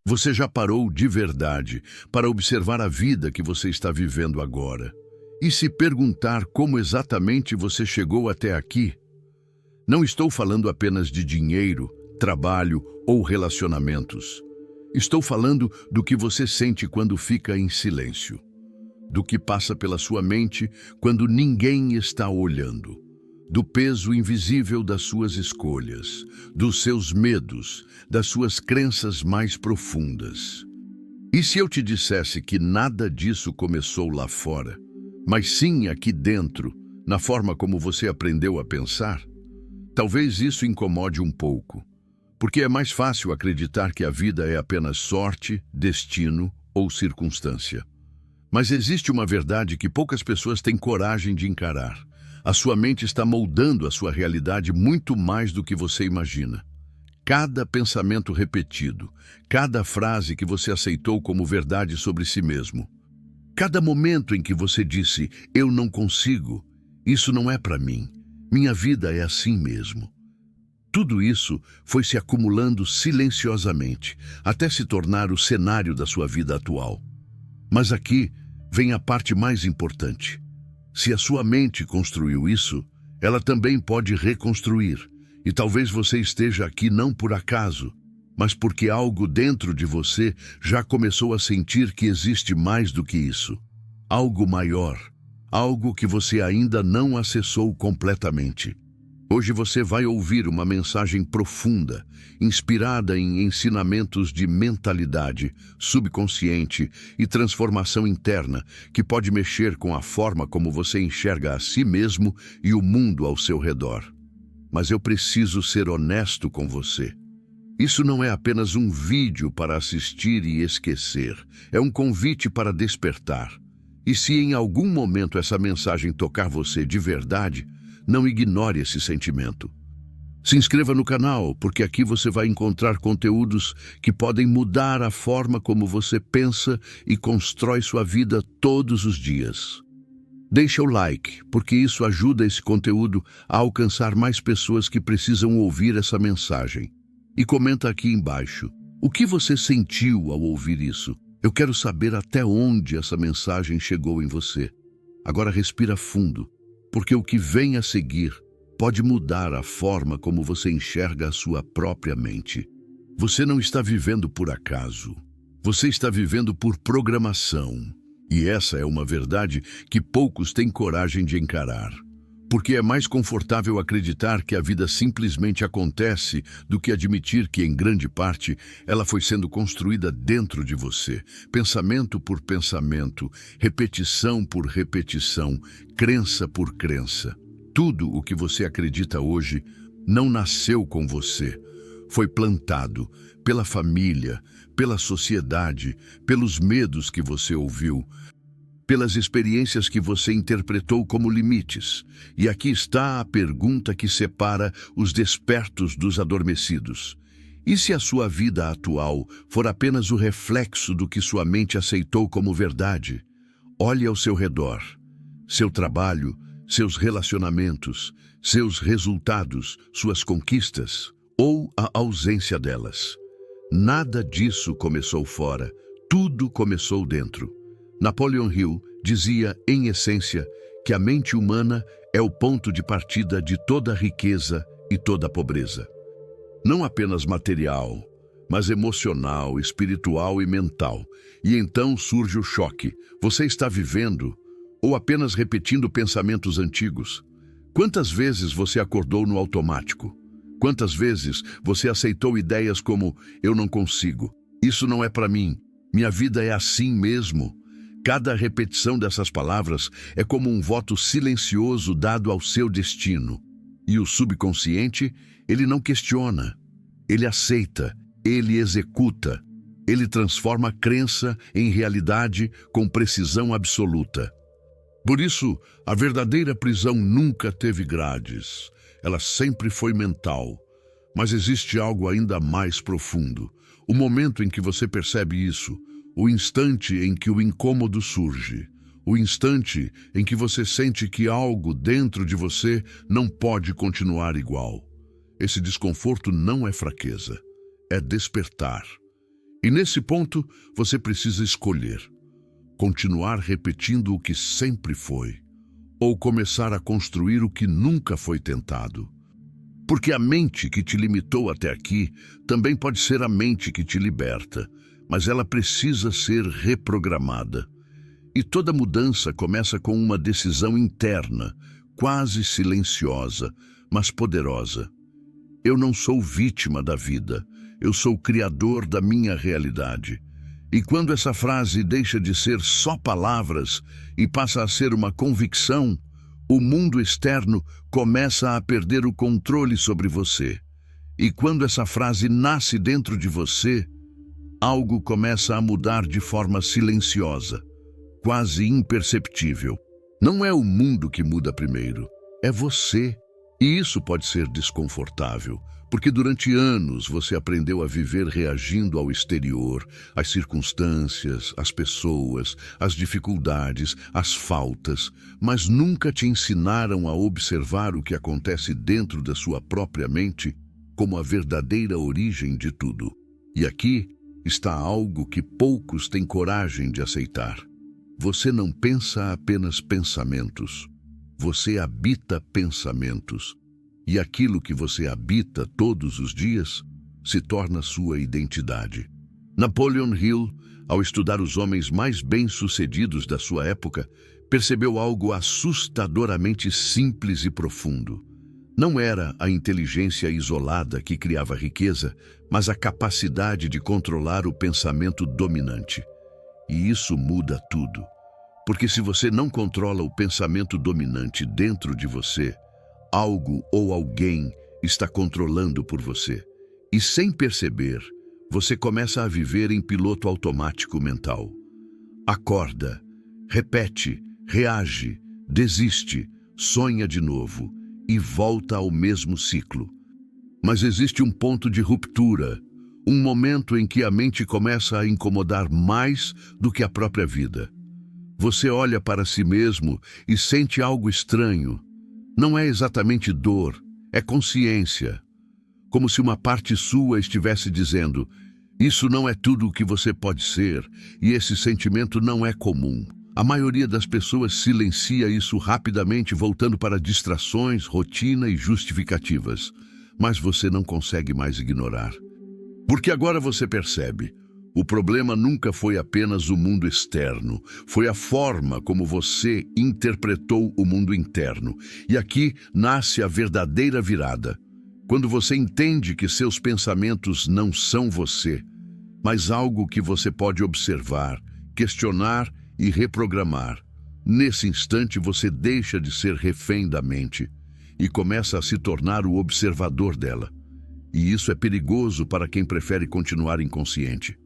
Você já parou de verdade para observar a vida que você está vivendo agora e se perguntar como exatamente você chegou até aqui? Não estou falando apenas de dinheiro, trabalho ou relacionamentos. Estou falando do que você sente quando fica em silêncio, do que passa pela sua mente quando ninguém está olhando, do peso invisível das suas escolhas, dos seus medos, das suas crenças mais profundas. E se eu te dissesse que nada disso começou lá fora, mas sim aqui dentro, na forma como você aprendeu a pensar? Talvez isso incomode um pouco, porque é mais fácil acreditar que a vida é apenas sorte, destino ou circunstância. Mas existe uma verdade que poucas pessoas têm coragem de encarar. A sua mente está moldando a sua realidade muito mais do que você imagina. Cada pensamento repetido, cada frase que você aceitou como verdade sobre si mesmo, cada momento em que você disse, eu não consigo, isso não é para mim, minha vida é assim mesmo. Tudo isso foi se acumulando silenciosamente, até se tornar o cenário da sua vida atual. Mas aqui vem a parte mais importante. Se a sua mente construiu isso, ela também pode reconstruir. E talvez você esteja aqui não por acaso, mas porque algo dentro de você já começou a sentir que existe mais do que isso. Algo maior, algo que você ainda não acessou completamente. Hoje você vai ouvir uma mensagem profunda, inspirada em ensinamentos de mentalidade, subconsciente e transformação interna, que pode mexer com a forma como você enxerga a si mesmo e o mundo ao seu redor. Mas eu preciso ser honesto com você. Isso não é apenas um vídeo para assistir e esquecer, é um convite para despertar. E se em algum momento essa mensagem tocar você de verdade, não ignore esse sentimento. Se inscreva no canal, porque aqui você vai encontrar conteúdos que podem mudar a forma como você pensa e constrói sua vida todos os dias. Deixa o like, porque isso ajuda esse conteúdo a alcançar mais pessoas que precisam ouvir essa mensagem. E comenta aqui embaixo, o que você sentiu ao ouvir isso? Eu quero saber até onde essa mensagem chegou em você. Agora respira fundo, porque o que vem a seguir pode mudar a forma como você enxerga a sua própria mente. Você não está vivendo por acaso. Você está vivendo por programação. E essa é uma verdade que poucos têm coragem de encarar. Porque é mais confortável acreditar que a vida simplesmente acontece do que admitir que, em grande parte, ela foi sendo construída dentro de você, pensamento por pensamento, repetição por repetição, crença por crença. Tudo o que você acredita hoje não nasceu com você. Foi plantado pela família, pela sociedade, pelos medos que você ouviu, pelas experiências que você interpretou como limites. E aqui está a pergunta que separa os despertos dos adormecidos. E se a sua vida atual for apenas o reflexo do que sua mente aceitou como verdade? Olhe ao seu redor. Seu trabalho, seus relacionamentos, seus resultados, suas conquistas ou a ausência delas. Nada disso começou fora, tudo começou dentro. Napoleon Hill dizia, em essência, que a mente humana é o ponto de partida de toda a riqueza e toda a pobreza. Não apenas material, mas emocional, espiritual e mental. E então surge o choque. Você está vivendo ou apenas repetindo pensamentos antigos? Quantas vezes você acordou no automático? Quantas vezes você aceitou ideias como, eu não consigo, isso não é para mim, minha vida é assim mesmo? Cada repetição dessas palavras é como um voto silencioso dado ao seu destino. E o subconsciente, ele não questiona, ele aceita, ele executa, ele transforma a crença em realidade com precisão absoluta. Por isso, a verdadeira prisão nunca teve grades, ela sempre foi mental. Mas existe algo ainda mais profundo, o momento em que você percebe isso, o instante em que o incômodo surge, o instante em que você sente que algo dentro de você não pode continuar igual. Esse desconforto não é fraqueza, é despertar. E nesse ponto, você precisa escolher: continuar repetindo o que sempre foi, ou começar a construir o que nunca foi tentado. Porque a mente que te limitou até aqui também pode ser a mente que te liberta, mas ela precisa ser reprogramada. E toda mudança começa com uma decisão interna, quase silenciosa, mas poderosa. Eu não sou vítima da vida, eu sou criador da minha realidade. E quando essa frase deixa de ser só palavras e passa a ser uma convicção, o mundo externo começa a perder o controle sobre você. E quando essa frase nasce dentro de você, algo começa a mudar de forma silenciosa, quase imperceptível. Não é o mundo que muda primeiro, é você. E isso pode ser desconfortável, porque durante anos você aprendeu a viver reagindo ao exterior, às circunstâncias, às pessoas, às dificuldades, às faltas, mas nunca te ensinaram a observar o que acontece dentro da sua própria mente como a verdadeira origem de tudo. E aqui está algo que poucos têm coragem de aceitar. Você não pensa apenas pensamentos. Você habita pensamentos. E aquilo que você habita todos os dias se torna sua identidade. Napoleon Hill, ao estudar os homens mais bem-sucedidos da sua época, percebeu algo assustadoramente simples e profundo. Não era a inteligência isolada que criava riqueza, mas a capacidade de controlar o pensamento dominante. E isso muda tudo. Porque se você não controla o pensamento dominante dentro de você, algo ou alguém está controlando por você. E sem perceber, você começa a viver em piloto automático mental. Acorda, repete, reage, desiste, sonha de novo e volta ao mesmo ciclo. Mas existe um ponto de ruptura, um momento em que a mente começa a incomodar mais do que a própria vida. Você olha para si mesmo e sente algo estranho. Não é exatamente dor, é consciência. Como se uma parte sua estivesse dizendo: isso não é tudo o que você pode ser, e esse sentimento não é comum. A maioria das pessoas silencia isso rapidamente, voltando para distrações, rotina e justificativas. Mas você não consegue mais ignorar. Porque agora você percebe: o problema nunca foi apenas o mundo externo, foi a forma como você interpretou o mundo interno. E aqui nasce a verdadeira virada. Quando você entende que seus pensamentos não são você, mas algo que você pode observar, questionar e reprogramar. Nesse instante você deixa de ser refém da mente e começa a se tornar o observador dela. E isso é perigoso para quem prefere continuar inconsciente.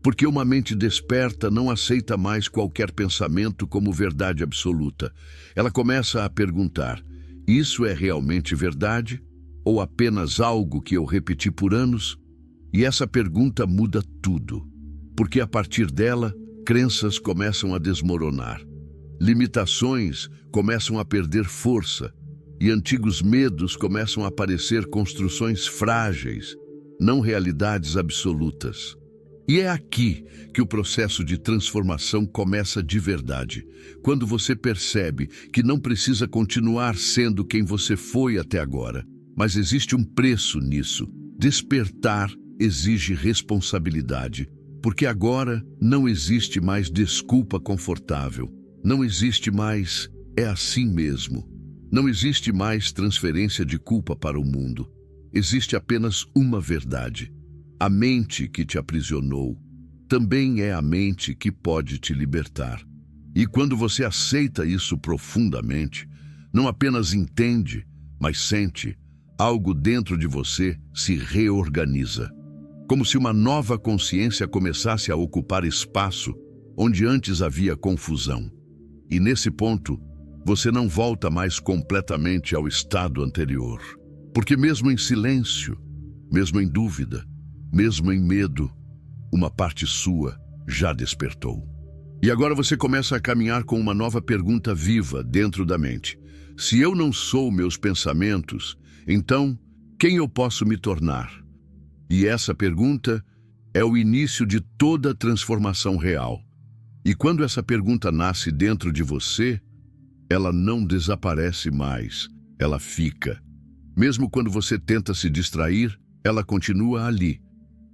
Porque uma mente desperta não aceita mais qualquer pensamento como verdade absoluta. Ela começa a perguntar: isso é realmente verdade? Ou apenas algo que eu repeti por anos? E essa pergunta muda tudo. Porque a partir dela, crenças começam a desmoronar. Limitações começam a perder força. E antigos medos começam a parecer construções frágeis, não realidades absolutas. E é aqui que o processo de transformação começa de verdade, quando você percebe que não precisa continuar sendo quem você foi até agora, mas existe um preço nisso. Despertar exige responsabilidade, porque agora não existe mais desculpa confortável, não existe mais "é assim mesmo", não existe mais transferência de culpa para o mundo. Existe apenas uma verdade. A mente que te aprisionou também é a mente que pode te libertar. E quando você aceita isso profundamente, não apenas entende, mas sente, algo dentro de você se reorganiza. Como se uma nova consciência começasse a ocupar espaço onde antes havia confusão. E nesse ponto, você não volta mais completamente ao estado anterior. Porque mesmo em silêncio, mesmo em dúvida, mesmo em medo, uma parte sua já despertou. E agora você começa a caminhar com uma nova pergunta viva dentro da mente. Se eu não sou meus pensamentos, então quem eu posso me tornar? E essa pergunta é o início de toda transformação real. E quando essa pergunta nasce dentro de você, ela não desaparece mais, ela fica. Mesmo quando você tenta se distrair, ela continua ali.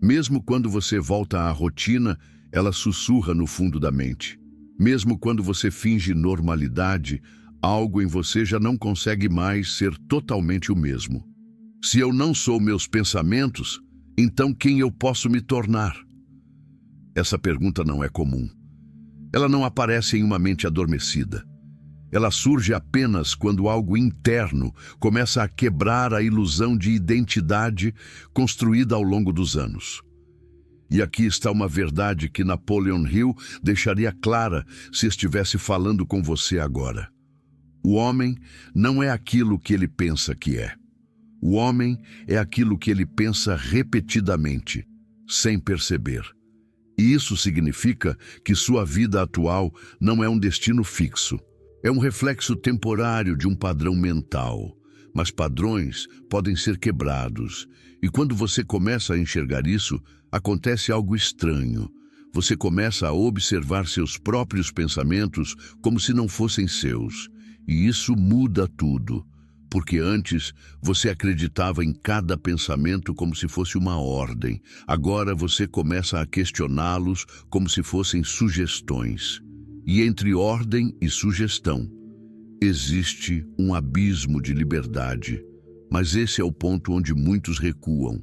Mesmo quando você volta à rotina, ela sussurra no fundo da mente. Mesmo quando você finge normalidade, algo em você já não consegue mais ser totalmente o mesmo. Se eu não sou meus pensamentos, então quem eu posso me tornar? Essa pergunta não é comum. Ela não aparece em uma mente adormecida. Ela surge apenas quando algo interno começa a quebrar a ilusão de identidade construída ao longo dos anos. E aqui está uma verdade que Napoleon Hill deixaria clara se estivesse falando com você agora. O homem não é aquilo que ele pensa que é. O homem é aquilo que ele pensa repetidamente, sem perceber. E isso significa que sua vida atual não é um destino fixo. É um reflexo temporário de um padrão mental, mas padrões podem ser quebrados. E quando você começa a enxergar isso, acontece algo estranho. Você começa a observar seus próprios pensamentos como se não fossem seus. E isso muda tudo, porque antes você acreditava em cada pensamento como se fosse uma ordem. Agora você começa a questioná-los como se fossem sugestões. E entre ordem e sugestão, existe um abismo de liberdade. Mas esse é o ponto onde muitos recuam.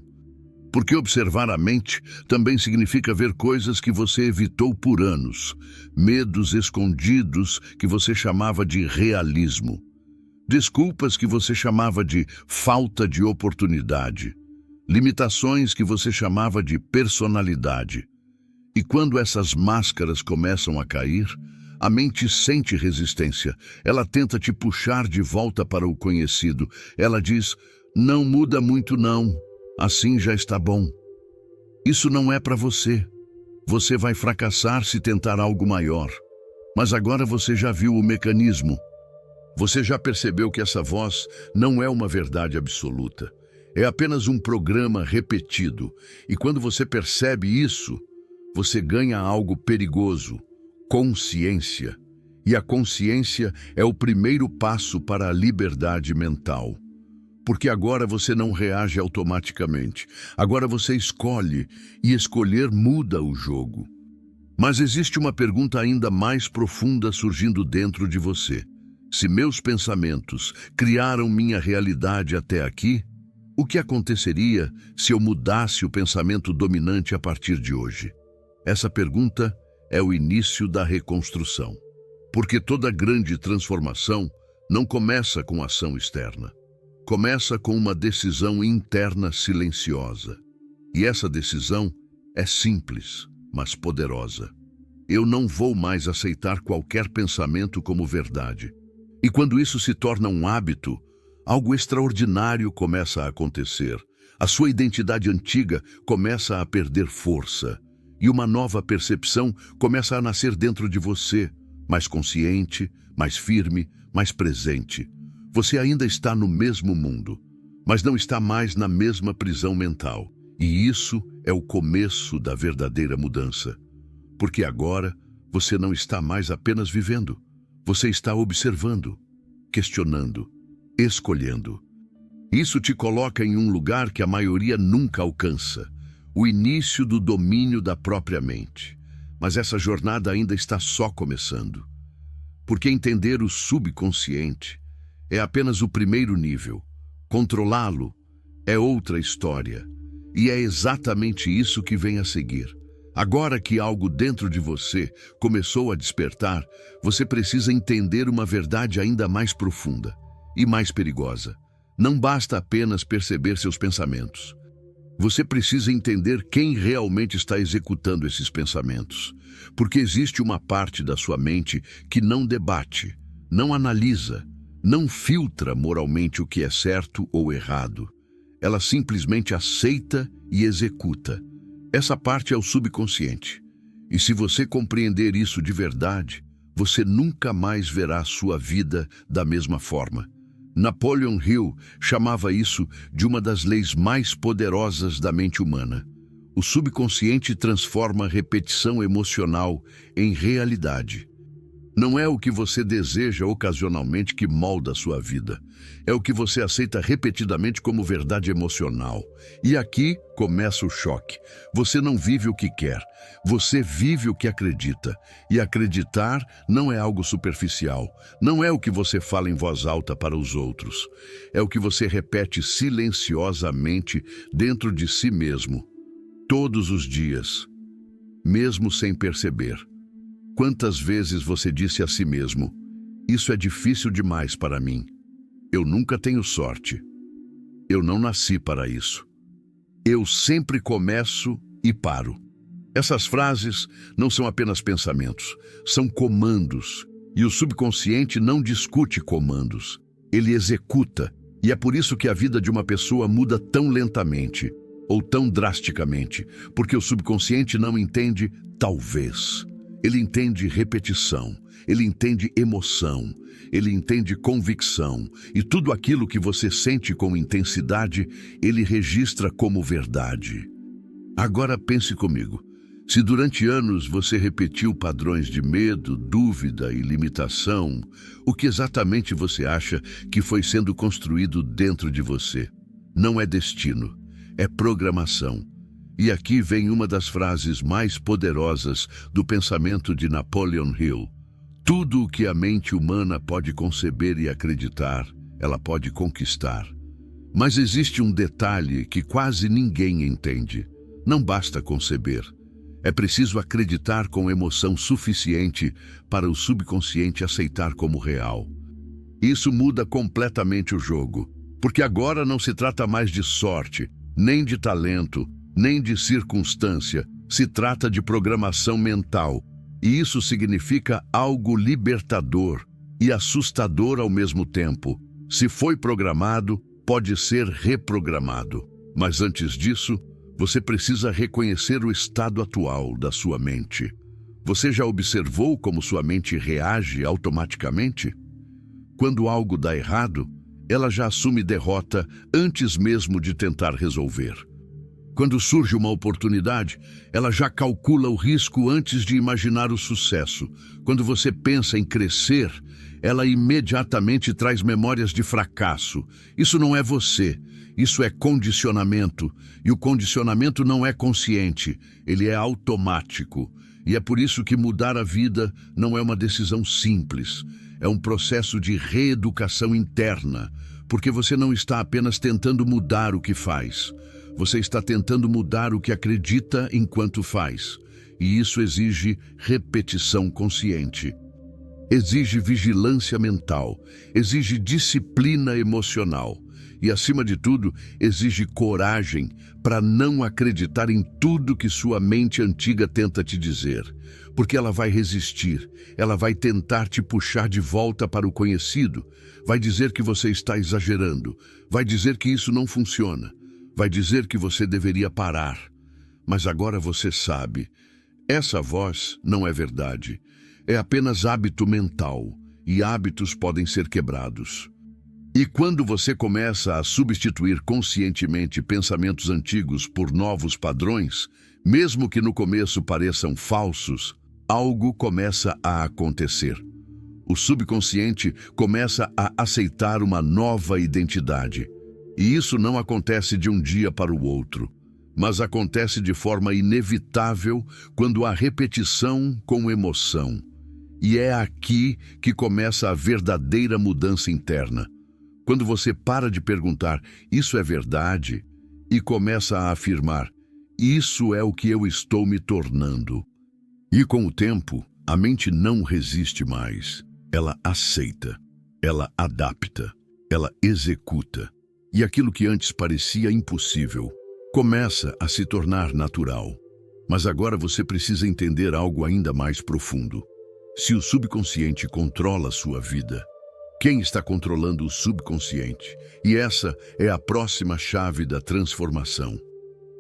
Porque observar a mente também significa ver coisas que você evitou por anos, medos escondidos que você chamava de realismo, desculpas que você chamava de falta de oportunidade, limitações que você chamava de personalidade. E quando essas máscaras começam a cair, a mente sente resistência. Ela tenta te puxar de volta para o conhecido. Ela diz, não muda muito não, assim já está bom. Isso não é para você. Você vai fracassar se tentar algo maior. Mas agora você já viu o mecanismo. Você já percebeu que essa voz não é uma verdade absoluta. É apenas um programa repetido. E quando você percebe isso, você ganha algo perigoso. Consciência. E a consciência é o primeiro passo para a liberdade mental. Porque agora você não reage automaticamente. Agora você escolhe, e escolher muda o jogo. Mas existe uma pergunta ainda mais profunda surgindo dentro de você. Se meus pensamentos criaram minha realidade até aqui, o que aconteceria se eu mudasse o pensamento dominante a partir de hoje? Essa pergunta é o início da reconstrução. Porque toda grande transformação não começa com ação externa. Começa com uma decisão interna silenciosa. E essa decisão é simples, mas poderosa. Eu não vou mais aceitar qualquer pensamento como verdade. E quando isso se torna um hábito, algo extraordinário começa a acontecer. A sua identidade antiga começa a perder força. E uma nova percepção começa a nascer dentro de você, mais consciente, mais firme, mais presente. Você ainda está no mesmo mundo, mas não está mais na mesma prisão mental. E isso é o começo da verdadeira mudança. Porque agora você não está mais apenas vivendo, você está observando, questionando, escolhendo. Isso te coloca em um lugar que a maioria nunca alcança. O início do domínio da própria mente. Mas essa jornada ainda está só começando. Porque entender o subconsciente é apenas o primeiro nível. Controlá-lo é outra história. E é exatamente isso que vem a seguir. Agora que algo dentro de você começou a despertar, você precisa entender uma verdade ainda mais profunda e mais perigosa. Não basta apenas perceber seus pensamentos. Você precisa entender quem realmente está executando esses pensamentos. Porque existe uma parte da sua mente que não debate, não analisa, não filtra moralmente o que é certo ou errado. Ela simplesmente aceita e executa. Essa parte é o subconsciente. E se você compreender isso de verdade, você nunca mais verá a sua vida da mesma forma. Napoleon Hill chamava isso de uma das leis mais poderosas da mente humana. O subconsciente transforma a repetição emocional em realidade. Não é o que você deseja ocasionalmente que molda a sua vida. É o que você aceita repetidamente como verdade emocional. E aqui começa o choque. Você não vive o que quer. Você vive o que acredita. E acreditar não é algo superficial. Não é o que você fala em voz alta para os outros. É o que você repete silenciosamente dentro de si mesmo. Todos os dias. Mesmo sem perceber. Quantas vezes você disse a si mesmo: isso é difícil demais para mim. Eu nunca tenho sorte. Eu não nasci para isso. Eu sempre começo e paro. Essas frases não são apenas pensamentos, são comandos. E o subconsciente não discute comandos. Ele executa. E é por isso que a vida de uma pessoa muda tão lentamente ou tão drasticamente, porque o subconsciente não entende talvez. Ele entende repetição, ele entende emoção, ele entende convicção, e tudo aquilo que você sente com intensidade, ele registra como verdade. Agora pense comigo. Se durante anos você repetiu padrões de medo, dúvida e limitação, o que exatamente você acha que foi sendo construído dentro de você? Não é destino, é programação. E aqui vem uma das frases mais poderosas do pensamento de Napoleon Hill. Tudo o que a mente humana pode conceber e acreditar, ela pode conquistar. Mas existe um detalhe que quase ninguém entende. Não basta conceber. É preciso acreditar com emoção suficiente para o subconsciente aceitar como real. Isso muda completamente o jogo, porque agora não se trata mais de sorte, nem de talento, nem de circunstância, se trata de programação mental. E isso significa algo libertador e assustador ao mesmo tempo. Se foi programado, pode ser reprogramado. Mas antes disso, você precisa reconhecer o estado atual da sua mente. Você já observou como sua mente reage automaticamente? Quando algo dá errado, ela já assume derrota antes mesmo de tentar resolver. Quando surge uma oportunidade, ela já calcula o risco antes de imaginar o sucesso. Quando você pensa em crescer, ela imediatamente traz memórias de fracasso. Isso não é você, isso é condicionamento. E o condicionamento não é consciente, ele é automático. E é por isso que mudar a vida não é uma decisão simples. É um processo de reeducação interna, porque você não está apenas tentando mudar o que faz. Você está tentando mudar o que acredita enquanto faz. E isso exige repetição consciente. Exige vigilância mental. Exige disciplina emocional. E, acima de tudo, exige coragem para não acreditar em tudo que sua mente antiga tenta te dizer. Porque ela vai resistir. Ela vai tentar te puxar de volta para o conhecido. Vai dizer que você está exagerando. Vai dizer que isso não funciona. Vai dizer que você deveria parar. Mas agora você sabe. Essa voz não é verdade. É apenas hábito mental. E hábitos podem ser quebrados. E quando você começa a substituir conscientemente pensamentos antigos por novos padrões, mesmo que no começo pareçam falsos, algo começa a acontecer. O subconsciente começa a aceitar uma nova identidade. E isso não acontece de um dia para o outro, mas acontece de forma inevitável quando há repetição com emoção. E é aqui que começa a verdadeira mudança interna. Quando você para de perguntar, isso é verdade? E começa a afirmar, isso é o que eu estou me tornando. E com o tempo, a mente não resiste mais. Ela aceita, ela adapta, ela executa. E aquilo que antes parecia impossível começa a se tornar natural. Mas agora você precisa entender algo ainda mais profundo. Se o subconsciente controla a sua vida, quem está controlando o subconsciente? E essa é a próxima chave da transformação.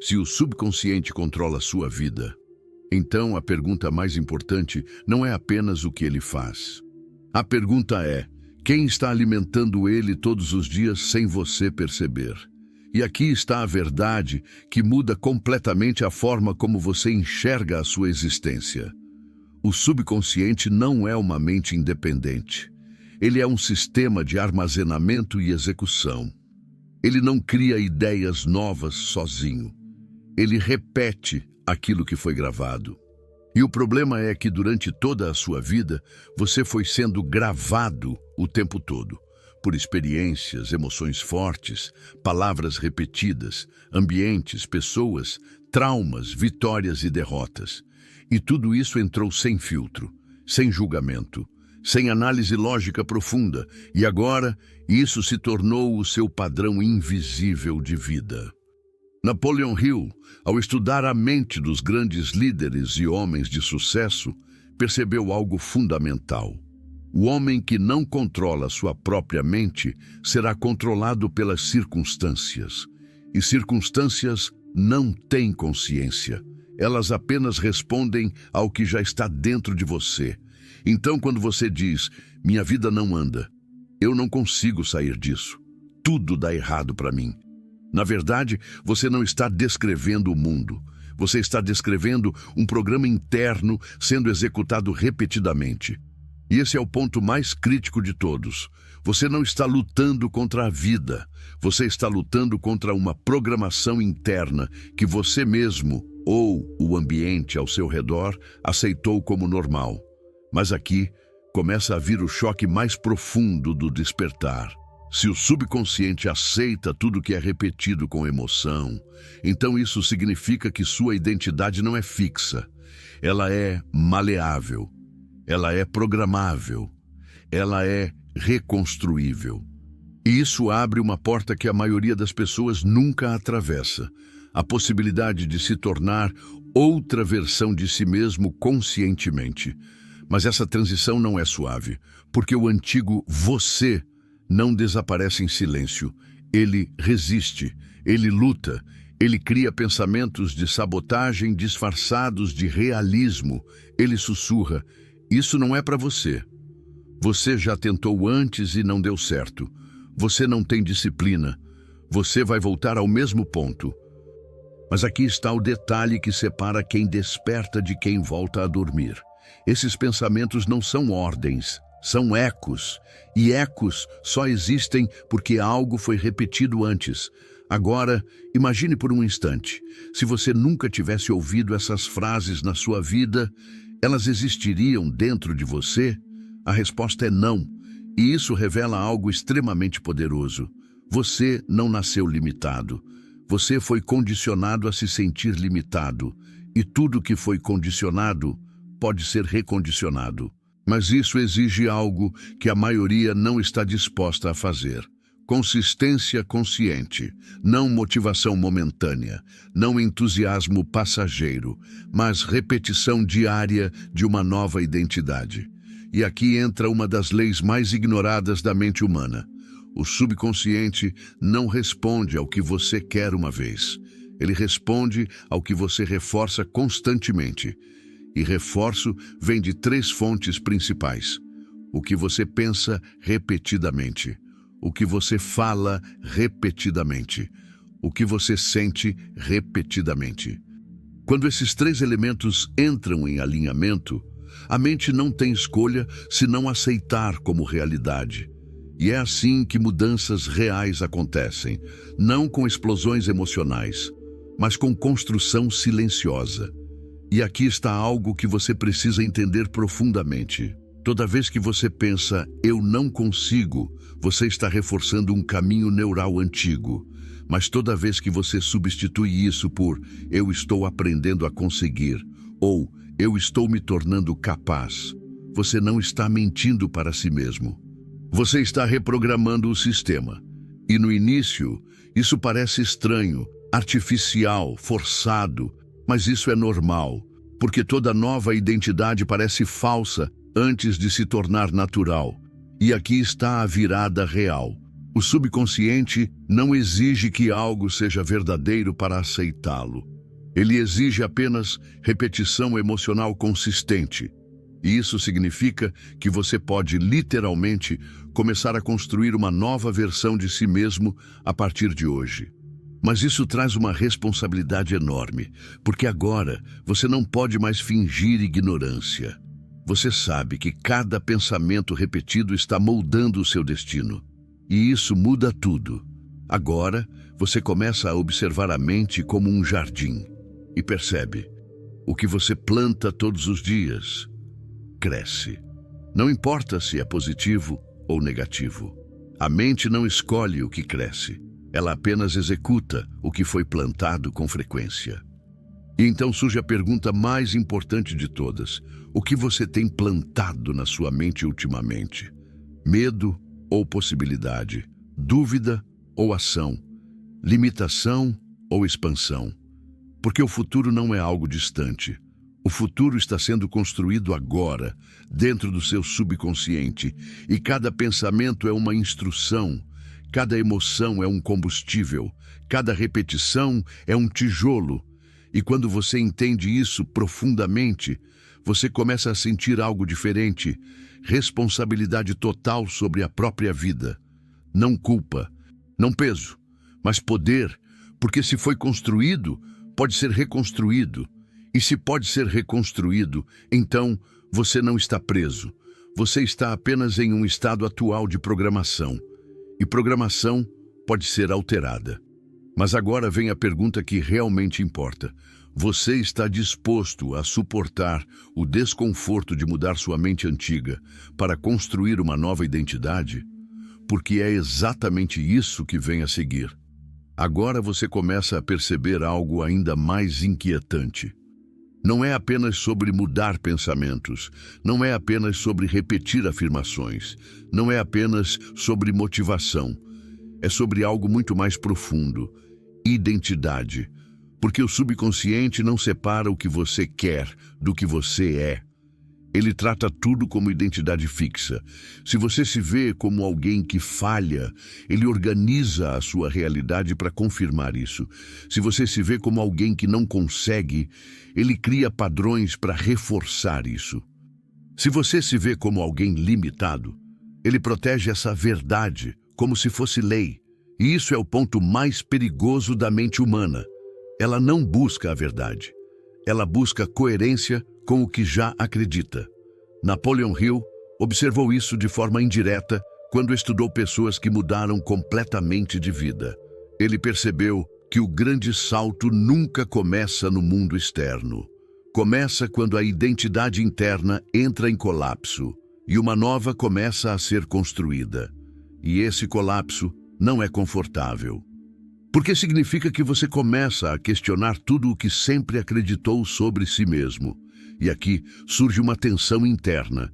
Se o subconsciente controla a sua vida, então a pergunta mais importante não é apenas o que ele faz. A pergunta é: quem está alimentando ele todos os dias sem você perceber? E aqui está a verdade que muda completamente a forma como você enxerga a sua existência. O subconsciente não é uma mente independente. Ele é um sistema de armazenamento e execução. Ele não cria ideias novas sozinho. Ele repete aquilo que foi gravado. E o problema é que durante toda a sua vida, você foi sendo gravado o tempo todo, por experiências, emoções fortes, palavras repetidas, ambientes, pessoas, traumas, vitórias e derrotas. E tudo isso entrou sem filtro, sem julgamento, sem análise lógica profunda, e agora isso se tornou o seu padrão invisível de vida. Napoleon Hill, ao estudar a mente dos grandes líderes e homens de sucesso, percebeu algo fundamental. O homem que não controla sua própria mente será controlado pelas circunstâncias. E circunstâncias não têm consciência. Elas apenas respondem ao que já está dentro de você. Então, quando você diz, minha vida não anda, eu não consigo sair disso, tudo dá errado para mim. Na verdade, você não está descrevendo o mundo. Você está descrevendo um programa interno sendo executado repetidamente. E esse é o ponto mais crítico de todos. Você não está lutando contra a vida. Você está lutando contra uma programação interna que você mesmo ou o ambiente ao seu redor aceitou como normal. Mas aqui começa a vir o choque mais profundo do despertar. Se o subconsciente aceita tudo que é repetido com emoção, então isso significa que sua identidade não é fixa. Ela é maleável. Ela é programável. Ela é reconstruível. E isso abre uma porta que a maioria das pessoas nunca atravessa. A possibilidade de se tornar outra versão de si mesmo conscientemente. Mas essa transição não é suave, porque o antigo você não desaparece em silêncio. Ele resiste, ele luta, ele cria pensamentos de sabotagem disfarçados de realismo. Ele sussurra, isso não é para você. Você já tentou antes e não deu certo. Você não tem disciplina. Você vai voltar ao mesmo ponto. Mas aqui está o detalhe que separa quem desperta de quem volta a dormir. Esses pensamentos não são ordens, são ecos. E ecos só existem porque algo foi repetido antes. Agora, imagine por um instante, se você nunca tivesse ouvido essas frases na sua vida, elas existiriam dentro de você? A resposta é não. E isso revela algo extremamente poderoso. Você não nasceu limitado. Você foi condicionado a se sentir limitado. E tudo que foi condicionado pode ser recondicionado. Mas isso exige algo que a maioria não está disposta a fazer. Consistência consciente, não motivação momentânea, não entusiasmo passageiro, mas repetição diária de uma nova identidade. E aqui entra uma das leis mais ignoradas da mente humana. O subconsciente não responde ao que você quer uma vez. Ele responde ao que você reforça constantemente. E reforço vem de 3 fontes principais. O que você pensa repetidamente. O que você fala repetidamente. O que você sente repetidamente. Quando esses 3 elementos entram em alinhamento, a mente não tem escolha senão aceitar como realidade. E é assim que mudanças reais acontecem, não com explosões emocionais, mas com construção silenciosa. E aqui está algo que você precisa entender profundamente. Toda vez que você pensa, eu não consigo, você está reforçando um caminho neural antigo. Mas toda vez que você substitui isso por, eu estou aprendendo a conseguir, ou eu estou me tornando capaz, você não está mentindo para si mesmo. Você está reprogramando o sistema. E no início, isso parece estranho, artificial, forçado, mas isso é normal, porque toda nova identidade parece falsa antes de se tornar natural. E aqui está a virada real. O subconsciente não exige que algo seja verdadeiro para aceitá-lo. Ele exige apenas repetição emocional consistente. E isso significa que você pode, literalmente, começar a construir uma nova versão de si mesmo a partir de hoje. Mas isso traz uma responsabilidade enorme, porque agora você não pode mais fingir ignorância. Você sabe que cada pensamento repetido está moldando o seu destino. E isso muda tudo. Agora, você começa a observar a mente como um jardim e percebe: o que você planta todos os dias cresce. Não importa se é positivo ou negativo. A mente não escolhe o que cresce. Ela apenas executa o que foi plantado com frequência. E então surge a pergunta mais importante de todas: o que você tem plantado na sua mente ultimamente? Medo ou possibilidade? Dúvida ou ação? Limitação ou expansão? Porque o futuro não é algo distante. O futuro está sendo construído agora, dentro do seu subconsciente, e cada pensamento é uma instrução, cada emoção é um combustível, cada repetição é um tijolo. E quando você entende isso profundamente, você começa a sentir algo diferente, responsabilidade total sobre a própria vida. Não culpa, não peso, mas poder, porque se foi construído, pode ser reconstruído. E se pode ser reconstruído, então você não está preso. Você está apenas em um estado atual de programação. E programação pode ser alterada. Mas agora vem a pergunta que realmente importa. Você está disposto a suportar o desconforto de mudar sua mente antiga para construir uma nova identidade? Porque é exatamente isso que vem a seguir. Agora você começa a perceber algo ainda mais inquietante. Não é apenas sobre mudar pensamentos, não é apenas sobre repetir afirmações, não é apenas sobre motivação. É sobre algo muito mais profundo: identidade. Porque o subconsciente não separa o que você quer do que você é. Ele trata tudo como identidade fixa. Se você se vê como alguém que falha, ele organiza a sua realidade para confirmar isso. Se você se vê como alguém que não consegue, ele cria padrões para reforçar isso. Se você se vê como alguém limitado, ele protege essa verdade como se fosse lei. E isso é o ponto mais perigoso da mente humana. Ela não busca a verdade. Ela busca coerência com o que já acredita. Napoleon Hill observou isso de forma indireta quando estudou pessoas que mudaram completamente de vida. Ele percebeu que o grande salto nunca começa no mundo externo. Começa quando a identidade interna entra em colapso e uma nova começa a ser construída. E esse colapso não é confortável. Porque significa que você começa a questionar tudo o que sempre acreditou sobre si mesmo. E aqui surge uma tensão interna.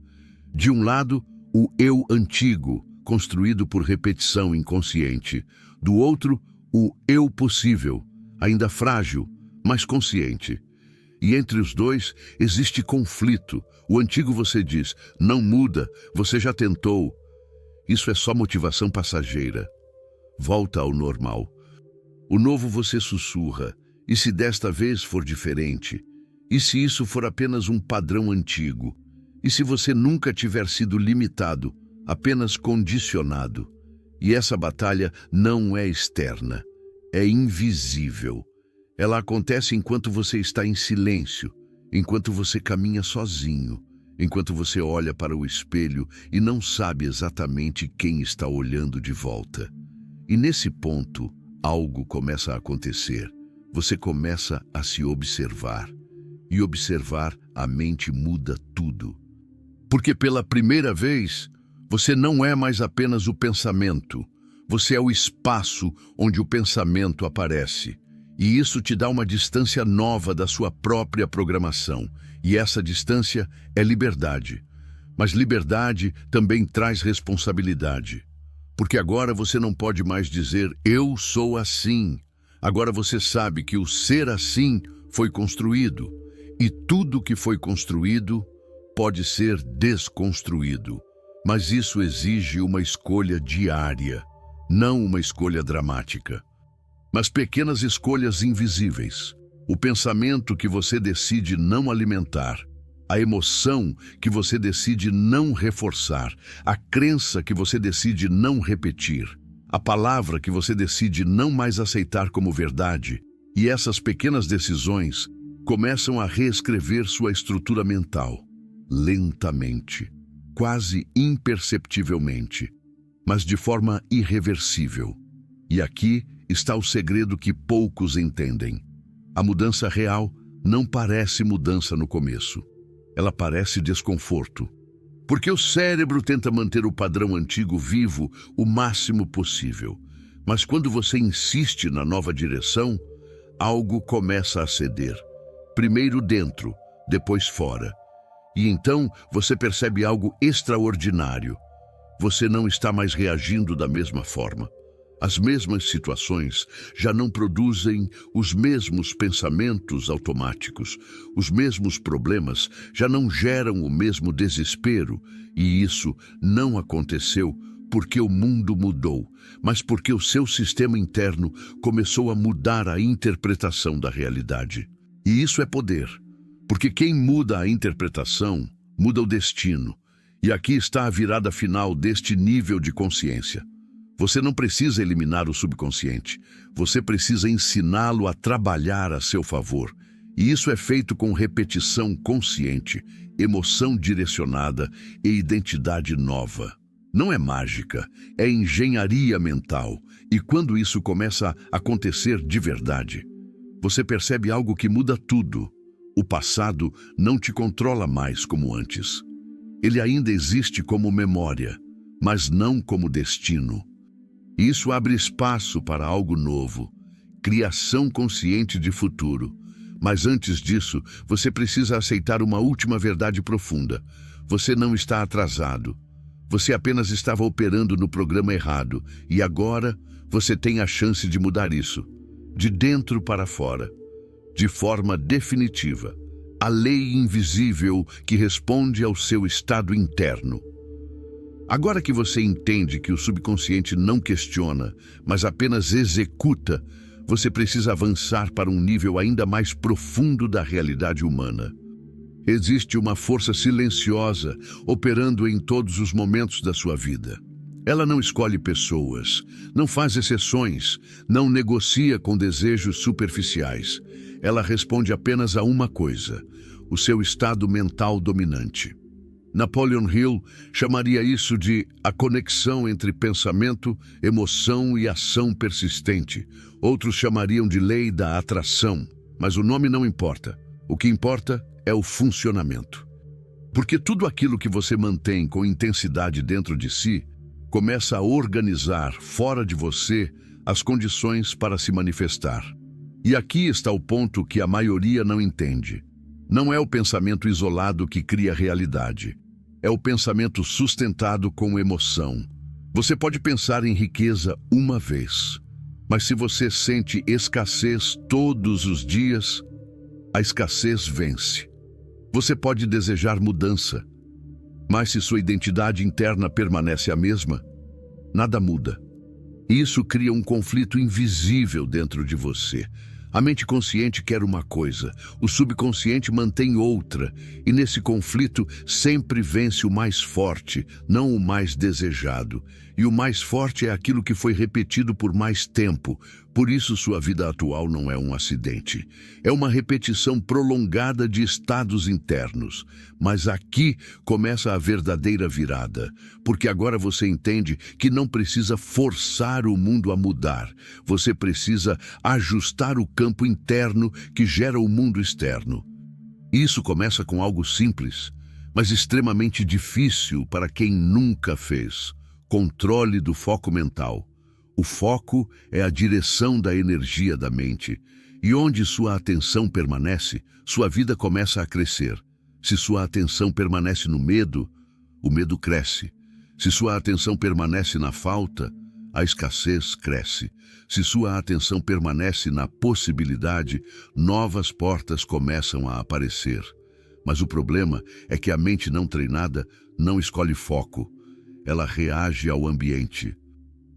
De um lado, o eu antigo, construído por repetição inconsciente. Do outro, o eu possível, ainda frágil, mas consciente. E entre os dois existe conflito. O antigo você diz: não muda, você já tentou. Isso é só motivação passageira. Volta ao normal. O novo você sussurra: e se desta vez for diferente? E se isso for apenas um padrão antigo? E se você nunca tiver sido limitado, apenas condicionado? E essa batalha não é externa, é invisível. Ela acontece enquanto você está em silêncio, enquanto você caminha sozinho, enquanto você olha para o espelho e não sabe exatamente quem está olhando de volta. E nesse ponto, algo começa a acontecer. Você começa a se observar. E observar a mente muda tudo. Porque pela primeira vez, você não é mais apenas o pensamento. Você é o espaço onde o pensamento aparece. E isso te dá uma distância nova da sua própria programação. E essa distância é liberdade. Mas liberdade também traz responsabilidade. Porque agora você não pode mais dizer: eu sou assim. Agora você sabe que o ser assim foi construído. E tudo que foi construído pode ser desconstruído. Mas isso exige uma escolha diária, não uma escolha dramática. Mas pequenas escolhas invisíveis. O pensamento que você decide não alimentar. A emoção que você decide não reforçar, a crença que você decide não repetir, a palavra que você decide não mais aceitar como verdade, e essas pequenas decisões começam a reescrever sua estrutura mental, lentamente, quase imperceptivelmente, mas de forma irreversível. E aqui está o segredo que poucos entendem. A mudança real não parece mudança no começo. Ela parece desconforto. Porque o cérebro tenta manter o padrão antigo vivo o máximo possível. Mas quando você insiste na nova direção, algo começa a ceder. Primeiro dentro, depois fora. E então você percebe algo extraordinário. Você não está mais reagindo da mesma forma. As mesmas situações já não produzem os mesmos pensamentos automáticos. Os mesmos problemas já não geram o mesmo desespero. E isso não aconteceu porque o mundo mudou, mas porque o seu sistema interno começou a mudar a interpretação da realidade. E isso é poder, porque quem muda a interpretação, muda o destino. E aqui está a virada final deste nível de consciência. Você não precisa eliminar o subconsciente. Você precisa ensiná-lo a trabalhar a seu favor. E isso é feito com repetição consciente, emoção direcionada e identidade nova. Não é mágica, é engenharia mental. E quando isso começa a acontecer de verdade, você percebe algo que muda tudo. O passado não te controla mais como antes. Ele ainda existe como memória, mas não como destino. Isso abre espaço para algo novo, criação consciente de futuro. Mas antes disso, você precisa aceitar uma última verdade profunda. Você não está atrasado. Você apenas estava operando no programa errado. E agora, você tem a chance de mudar isso. De dentro para fora. De forma definitiva. A lei invisível que responde ao seu estado interno. Agora que você entende que o subconsciente não questiona, mas apenas executa, você precisa avançar para um nível ainda mais profundo da realidade humana. Existe uma força silenciosa operando em todos os momentos da sua vida. Ela não escolhe pessoas, não faz exceções, não negocia com desejos superficiais. Ela responde apenas a uma coisa: o seu estado mental dominante. Napoleon Hill chamaria isso de a conexão entre pensamento, emoção e ação persistente. Outros chamariam de lei da atração, mas o nome não importa. O que importa é o funcionamento. Porque tudo aquilo que você mantém com intensidade dentro de si começa a organizar fora de você as condições para se manifestar. E aqui está o ponto que a maioria não entende. Não é o pensamento isolado que cria realidade. É o pensamento sustentado com emoção. Você pode pensar em riqueza uma vez, mas se você sente escassez todos os dias, a escassez vence. Você pode desejar mudança, mas se sua identidade interna permanece a mesma, nada muda. Isso cria um conflito invisível dentro de você. A mente consciente quer uma coisa, o subconsciente mantém outra, e nesse conflito sempre vence o mais forte, não o mais desejado. E o mais forte é aquilo que foi repetido por mais tempo. Por isso sua vida atual não é um acidente. É uma repetição prolongada de estados internos. Mas aqui começa a verdadeira virada, porque agora você entende que não precisa forçar o mundo a mudar. Você precisa ajustar o campo interno que gera o mundo externo. Isso começa com algo simples, mas extremamente difícil para quem nunca fez. Controle do foco mental. O foco é a direção da energia da mente, e onde sua atenção permanece, sua vida começa a crescer. Se sua atenção permanece no medo, o medo cresce. Se sua atenção permanece na falta, a escassez cresce. Se sua atenção permanece na possibilidade, novas portas começam a aparecer. Mas o problema é que a mente não treinada não escolhe foco. Ela reage ao ambiente.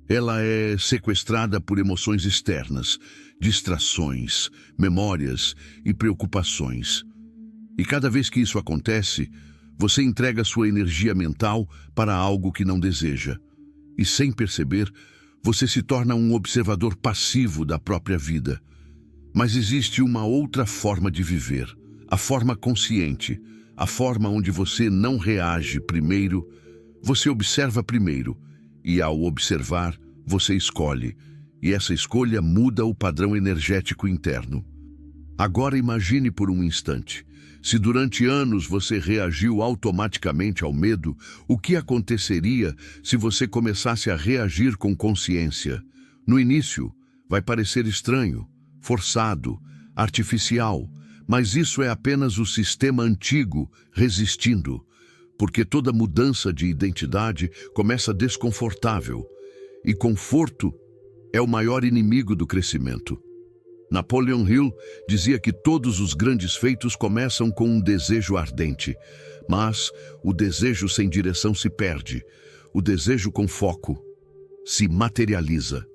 Ela é sequestrada por emoções externas, distrações, memórias e preocupações. E cada vez que isso acontece, você entrega sua energia mental para algo que não deseja. E sem perceber, Você se torna um observador passivo da própria vida. Mas existe uma outra forma de viver, a forma consciente, a forma onde você não reage primeiro, você observa primeiro, e ao observar, você escolhe, e essa escolha muda o padrão energético interno. Agora imagine por um instante, se durante anos você reagiu automaticamente ao medo, o que aconteceria se você começasse a reagir com consciência? No início, vai parecer estranho, forçado, artificial, mas isso é apenas o sistema antigo resistindo, porque toda mudança de identidade começa desconfortável, e conforto é o maior inimigo do crescimento. Napoleon Hill dizia que todos os grandes feitos começam com um desejo ardente, mas o desejo sem direção se perde, o desejo com foco se materializa.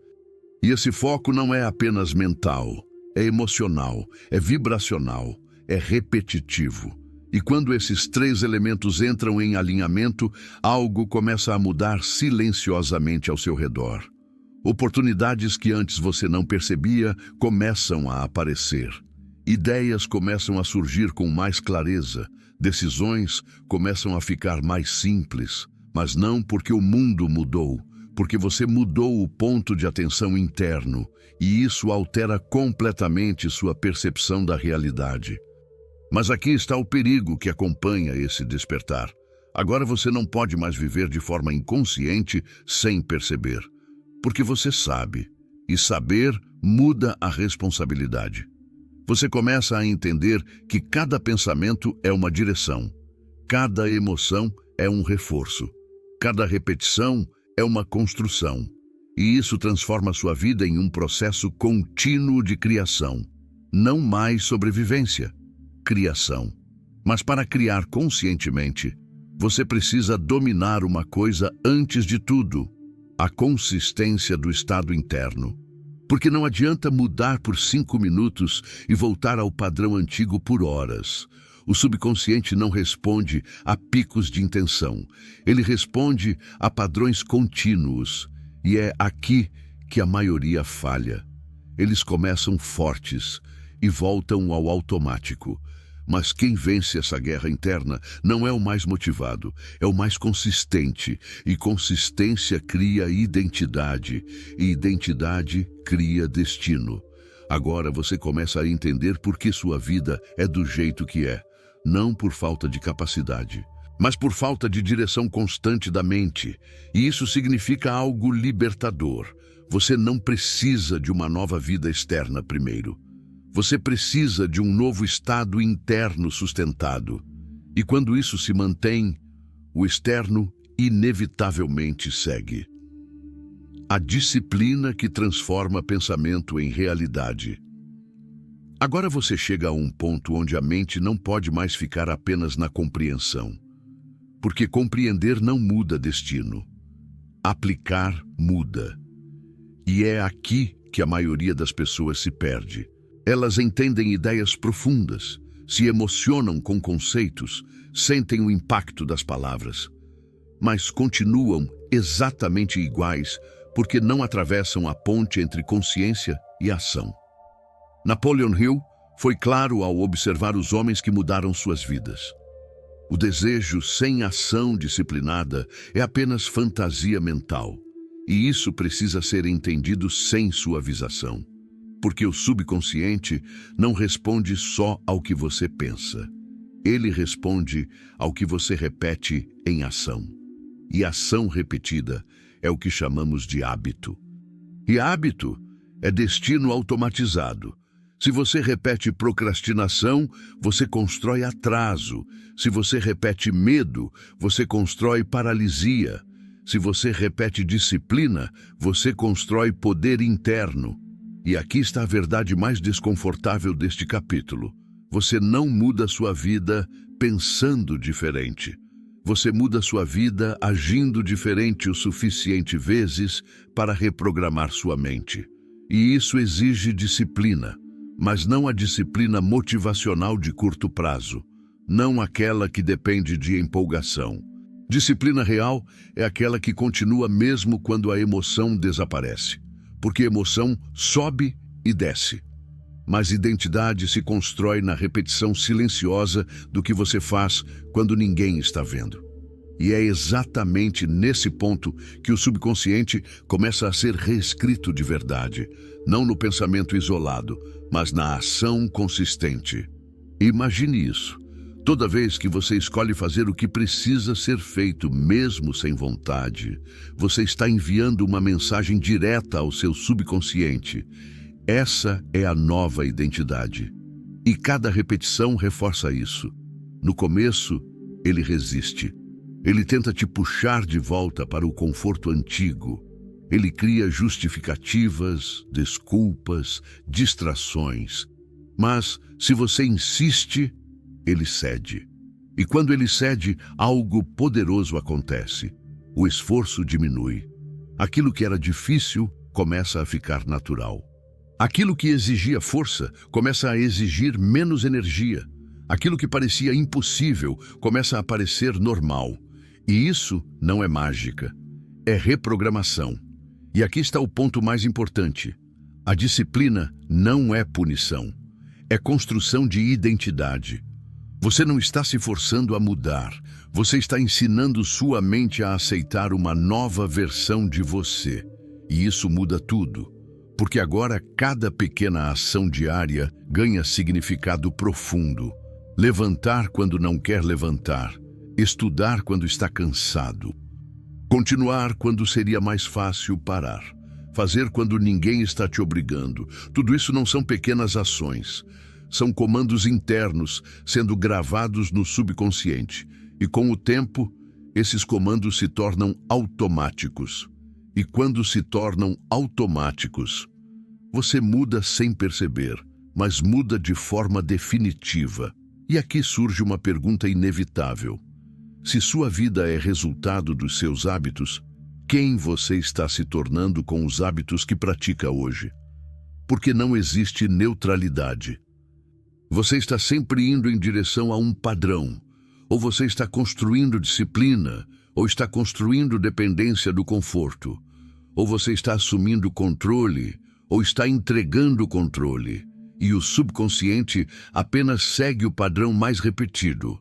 E esse foco não é apenas mental, é emocional, é vibracional, é repetitivo. E quando esses três elementos entram em alinhamento, algo começa a mudar silenciosamente ao seu redor. Oportunidades que antes você não percebia começam a aparecer. Ideias começam a surgir com mais clareza. Decisões começam a ficar mais simples. Mas não porque o mundo mudou, porque você mudou o ponto de atenção interno. E isso altera completamente sua percepção da realidade. Mas aqui está o perigo que acompanha esse despertar. Agora você não pode mais viver de forma inconsciente sem perceber. Porque você sabe, e saber muda a responsabilidade. Você começa a entender que cada pensamento é uma direção, cada emoção é um reforço, cada repetição é uma construção. E isso transforma sua vida em um processo contínuo de criação, não mais sobrevivência, criação. Mas para criar conscientemente, você precisa dominar uma coisa antes de tudo: a consistência do estado interno. Porque não adianta mudar por 5 minutos e voltar ao padrão antigo por horas. O subconsciente não responde a picos de intenção. Ele responde a padrões contínuos. E é aqui que a maioria falha. Eles começam fortes e voltam ao automático. Mas quem vence essa guerra interna não é o mais motivado, é o mais consistente. E consistência cria identidade, e identidade cria destino. Agora você começa a entender por que sua vida é do jeito que é. Não por falta de capacidade, mas por falta de direção constante da mente. E isso significa algo libertador. Você não precisa de uma nova vida externa primeiro. Você precisa de um novo estado interno sustentado. E quando isso se mantém, o externo inevitavelmente segue. A disciplina que transforma pensamento em realidade. Agora você chega a um ponto onde a mente não pode mais ficar apenas na compreensão. Porque compreender não muda destino. Aplicar muda. E é aqui que a maioria das pessoas se perde. Elas entendem ideias profundas, se emocionam com conceitos, sentem o impacto das palavras, mas continuam exatamente iguais porque não atravessam a ponte entre consciência e ação. Napoleon Hill foi claro ao observar os homens que mudaram suas vidas. O desejo sem ação disciplinada é apenas fantasia mental, e isso precisa ser entendido sem suavização. Porque o subconsciente não responde só ao que você pensa. Ele responde ao que você repete em ação. E ação repetida é o que chamamos de hábito. E hábito é destino automatizado. Se você repete procrastinação, você constrói atraso. Se você repete medo, você constrói paralisia. Se você repete disciplina, você constrói poder interno. E aqui está a verdade mais desconfortável deste capítulo. Você não muda sua vida pensando diferente. Você muda sua vida agindo diferente o suficiente vezes para reprogramar sua mente. E isso exige disciplina, mas não a disciplina motivacional de curto prazo, não aquela que depende de empolgação. Disciplina real é aquela que continua mesmo quando a emoção desaparece, porque emoção sobe e desce. Mas identidade se constrói na repetição silenciosa do que você faz quando ninguém está vendo. E é exatamente nesse ponto que o subconsciente começa a ser reescrito de verdade, não no pensamento isolado, mas na ação consistente. Imagine isso. Toda vez que você escolhe fazer o que precisa ser feito, mesmo sem vontade, você está enviando uma mensagem direta ao seu subconsciente. Essa é a nova identidade. E cada repetição reforça isso. No começo, ele resiste. Ele tenta te puxar de volta para o conforto antigo. Ele cria justificativas, desculpas, distrações. Mas, se você insiste, ele cede. E quando ele cede, algo poderoso acontece. O esforço diminui. Aquilo que era difícil começa a ficar natural. Aquilo que exigia força começa a exigir menos energia. Aquilo que parecia impossível começa a parecer normal. E isso não é mágica, é reprogramação. E aqui está o ponto mais importante. A disciplina não é punição, é construção de identidade. Você não está se forçando a mudar, você está ensinando sua mente a aceitar uma nova versão de você. E isso muda tudo, porque agora cada pequena ação diária ganha significado profundo. Levantar quando não quer levantar, estudar quando está cansado, continuar quando seria mais fácil parar, fazer quando ninguém está te obrigando. Tudo isso não são pequenas ações. São comandos internos sendo gravados no subconsciente. E com o tempo, esses comandos se tornam automáticos. E quando se tornam automáticos, você muda sem perceber, mas muda de forma definitiva. E aqui surge uma pergunta inevitável. Se sua vida é resultado dos seus hábitos, quem você está se tornando com os hábitos que pratica hoje? Porque não existe neutralidade. Você está sempre indo em direção a um padrão, ou você está construindo disciplina, ou está construindo dependência do conforto, ou você está assumindo controle, ou está entregando controle, e o subconsciente apenas segue o padrão mais repetido.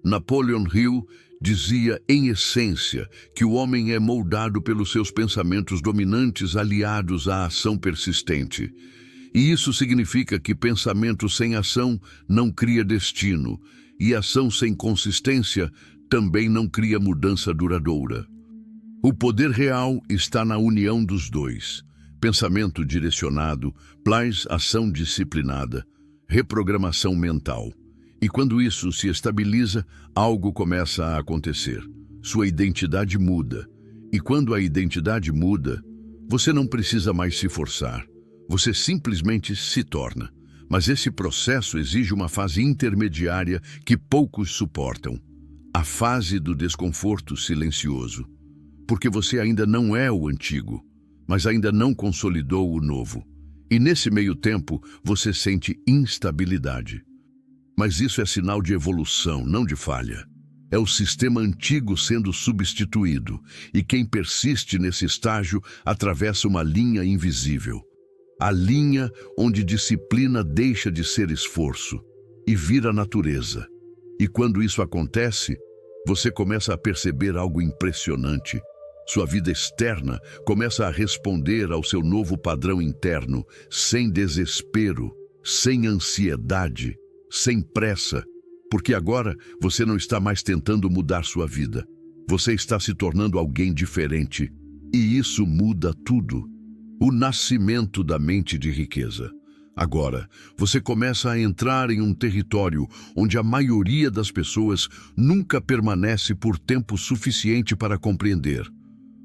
Napoleon Hill dizia, em essência, que o homem é moldado pelos seus pensamentos dominantes aliados à ação persistente. E isso significa que pensamento sem ação não cria destino, e ação sem consistência também não cria mudança duradoura. O poder real está na união dos dois. Pensamento direcionado, mais ação disciplinada, reprogramação mental. E quando isso se estabiliza, algo começa a acontecer. Sua identidade muda. E quando a identidade muda, você não precisa mais se forçar. Você simplesmente se torna. Mas esse processo exige uma fase intermediária que poucos suportam. A fase do desconforto silencioso. Porque você ainda não é o antigo, mas ainda não consolidou o novo. E nesse meio tempo, você sente instabilidade. Mas isso é sinal de evolução, não de falha. É o sistema antigo sendo substituído, e quem persiste nesse estágio atravessa uma linha invisível. A linha onde disciplina deixa de ser esforço e vira natureza. E quando isso acontece, você começa a perceber algo impressionante. Sua vida externa começa a responder ao seu novo padrão interno, sem desespero, sem ansiedade, sem pressa, porque agora você não está mais tentando mudar sua vida. Você está se tornando alguém diferente, e isso muda tudo. O nascimento da mente de riqueza. Agora, você começa a entrar em um território onde a maioria das pessoas nunca permanece por tempo suficiente para compreender.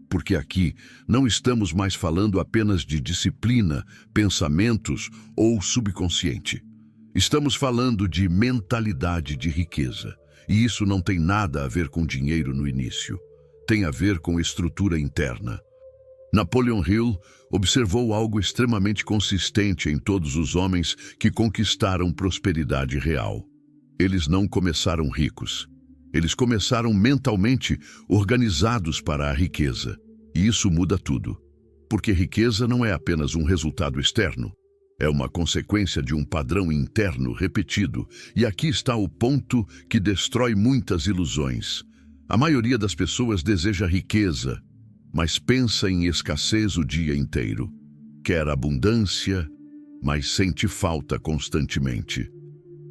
Porque aqui não estamos mais falando apenas de disciplina, pensamentos ou subconsciente. Estamos falando de mentalidade de riqueza. E isso não tem nada a ver com dinheiro no início. Tem a ver com estrutura interna. Napoleon Hill observou algo extremamente consistente em todos os homens que conquistaram prosperidade real. Eles não começaram ricos. Eles começaram mentalmente organizados para a riqueza. E isso muda tudo. Porque riqueza não é apenas um resultado externo. É uma consequência de um padrão interno repetido. E aqui está o ponto que destrói muitas ilusões. A maioria das pessoas deseja riqueza, mas pensa em escassez o dia inteiro. Quer abundância, mas sente falta constantemente.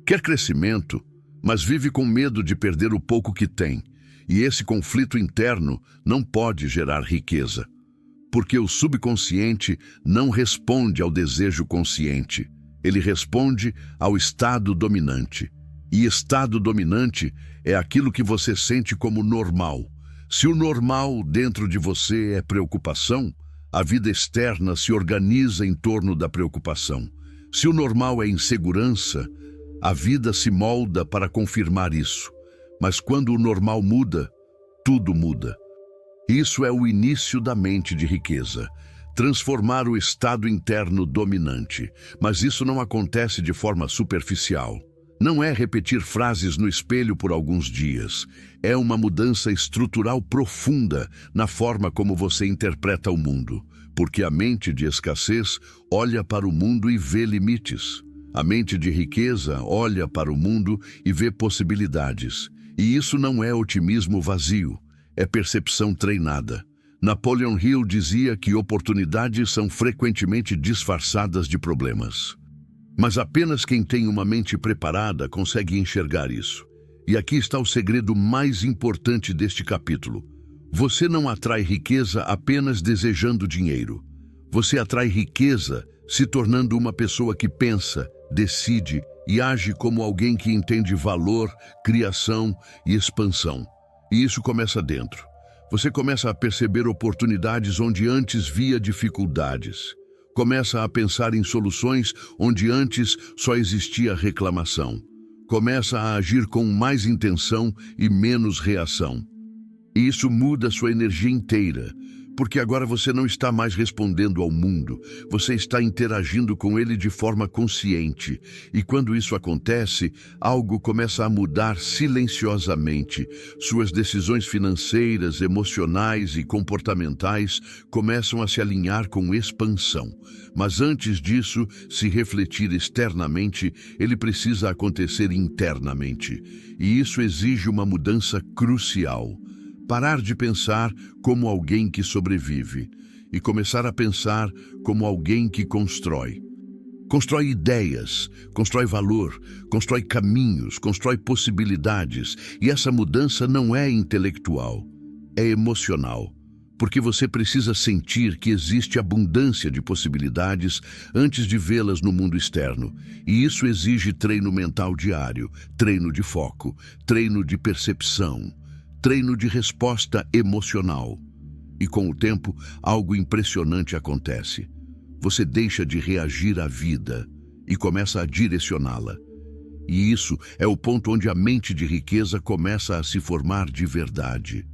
Quer crescimento, mas vive com medo de perder o pouco que tem. E esse conflito interno não pode gerar riqueza. Porque o subconsciente não responde ao desejo consciente. Ele responde ao estado dominante. E estado dominante é aquilo que você sente como normal. Se o normal dentro de você é preocupação, a vida externa se organiza em torno da preocupação. Se o normal é insegurança, a vida se molda para confirmar isso. Mas quando o normal muda, tudo muda. Isso é o início da mente de riqueza. Transformar o estado interno dominante. Mas isso não acontece de forma superficial. Não é repetir frases no espelho por alguns dias. É uma mudança estrutural profunda na forma como você interpreta o mundo. Porque a mente de escassez olha para o mundo e vê limites. A mente de riqueza olha para o mundo e vê possibilidades. E isso não é otimismo vazio, é percepção treinada. Napoleon Hill dizia que oportunidades são frequentemente disfarçadas de problemas. Mas apenas quem tem uma mente preparada consegue enxergar isso. E aqui está o segredo mais importante deste capítulo. Você não atrai riqueza apenas desejando dinheiro. Você atrai riqueza se tornando uma pessoa que pensa, decide e age como alguém que entende valor, criação e expansão. E isso começa dentro. Você começa a perceber oportunidades onde antes via dificuldades. Começa a pensar em soluções onde antes só existia reclamação. Começa a agir com mais intenção e menos reação. E isso muda sua energia inteira, porque agora você não está mais respondendo ao mundo, você está interagindo com ele de forma consciente. E quando isso acontece, algo começa a mudar silenciosamente. Suas decisões financeiras, emocionais e comportamentais começam a se alinhar com expansão. Mas antes disso, se refletir externamente, ele precisa acontecer internamente. E isso exige uma mudança crucial. Parar de pensar como alguém que sobrevive e começar a pensar como alguém que constrói. Constrói ideias, constrói valor, constrói caminhos, constrói possibilidades. E essa mudança não é intelectual, é emocional. Porque você precisa sentir que existe abundância de possibilidades antes de vê-las no mundo externo. E isso exige treino mental diário, treino de foco, treino de percepção. Treino de resposta emocional. E com o tempo, algo impressionante acontece. Você deixa de reagir à vida e começa a direcioná-la. E isso é o ponto onde a mente de riqueza começa a se formar de verdade.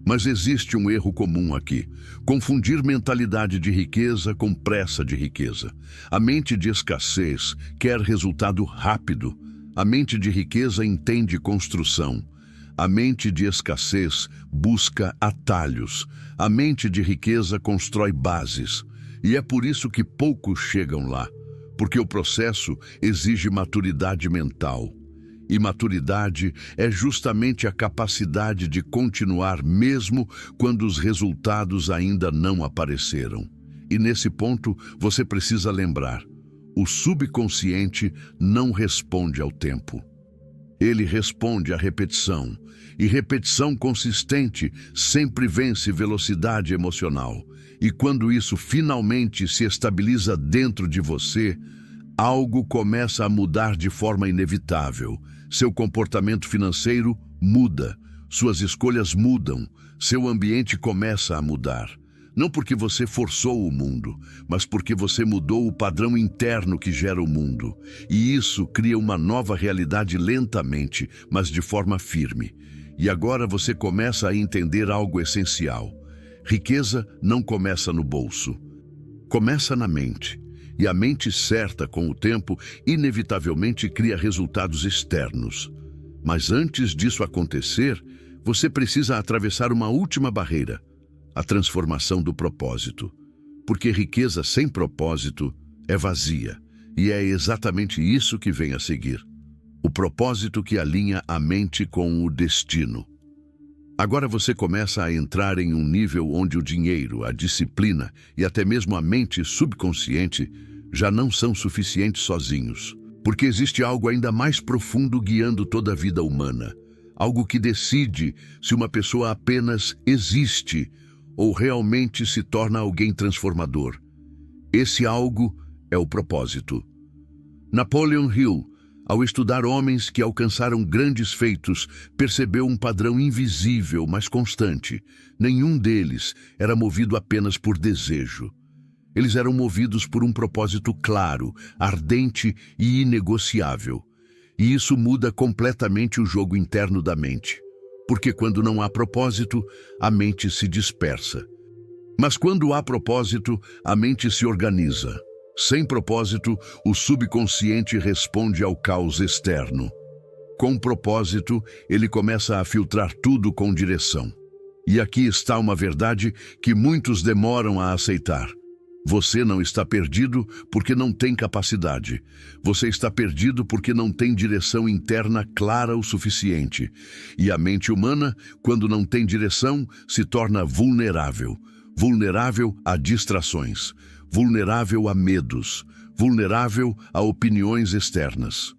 Mas existe um erro comum aqui: confundir mentalidade de riqueza com pressa de riqueza. A mente de escassez quer resultado rápido. A mente de riqueza entende construção. A mente de escassez busca atalhos. A mente de riqueza constrói bases. E é por isso que poucos chegam lá. Porque o processo exige maturidade mental. E maturidade é justamente a capacidade de continuar mesmo quando os resultados ainda não apareceram. E nesse ponto, você precisa lembrar: o subconsciente não responde ao tempo. Ele responde à repetição, e repetição consistente sempre vence velocidade emocional. E quando isso finalmente se estabiliza dentro de você, algo começa a mudar de forma inevitável. Seu comportamento financeiro muda, suas escolhas mudam, seu ambiente começa a mudar. Não porque você forçou o mundo, mas porque você mudou o padrão interno que gera o mundo. E isso cria uma nova realidade lentamente, mas de forma firme. E agora você começa a entender algo essencial. Riqueza não começa no bolso. Começa na mente. E a mente certa, com o tempo, inevitavelmente cria resultados externos. Mas antes disso acontecer, você precisa atravessar uma última barreira, a transformação do propósito. Porque riqueza sem propósito é vazia, e é exatamente isso que vem a seguir. O propósito que alinha a mente com o destino. Agora você começa a entrar em um nível onde o dinheiro, a disciplina e até mesmo a mente subconsciente já não são suficientes sozinhos. Porque existe algo ainda mais profundo guiando toda a vida humana. Algo que decide se uma pessoa apenas existe ou realmente se torna alguém transformador. Esse algo é o propósito. Napoleon Hill, ao estudar homens que alcançaram grandes feitos, percebeu um padrão invisível, mas constante. Nenhum deles era movido apenas por desejo. Eles eram movidos por um propósito claro, ardente e inegociável. E isso muda completamente o jogo interno da mente. Porque quando não há propósito, a mente se dispersa. Mas quando há propósito, a mente se organiza. Sem propósito, o subconsciente responde ao caos externo. Com propósito, ele começa a filtrar tudo com direção. E aqui está uma verdade que muitos demoram a aceitar. Você não está perdido porque não tem capacidade. Você está perdido porque não tem direção interna clara o suficiente. E a mente humana, quando não tem direção, se torna vulnerável. Vulnerável a distrações. Vulnerável a medos. Vulnerável a opiniões externas.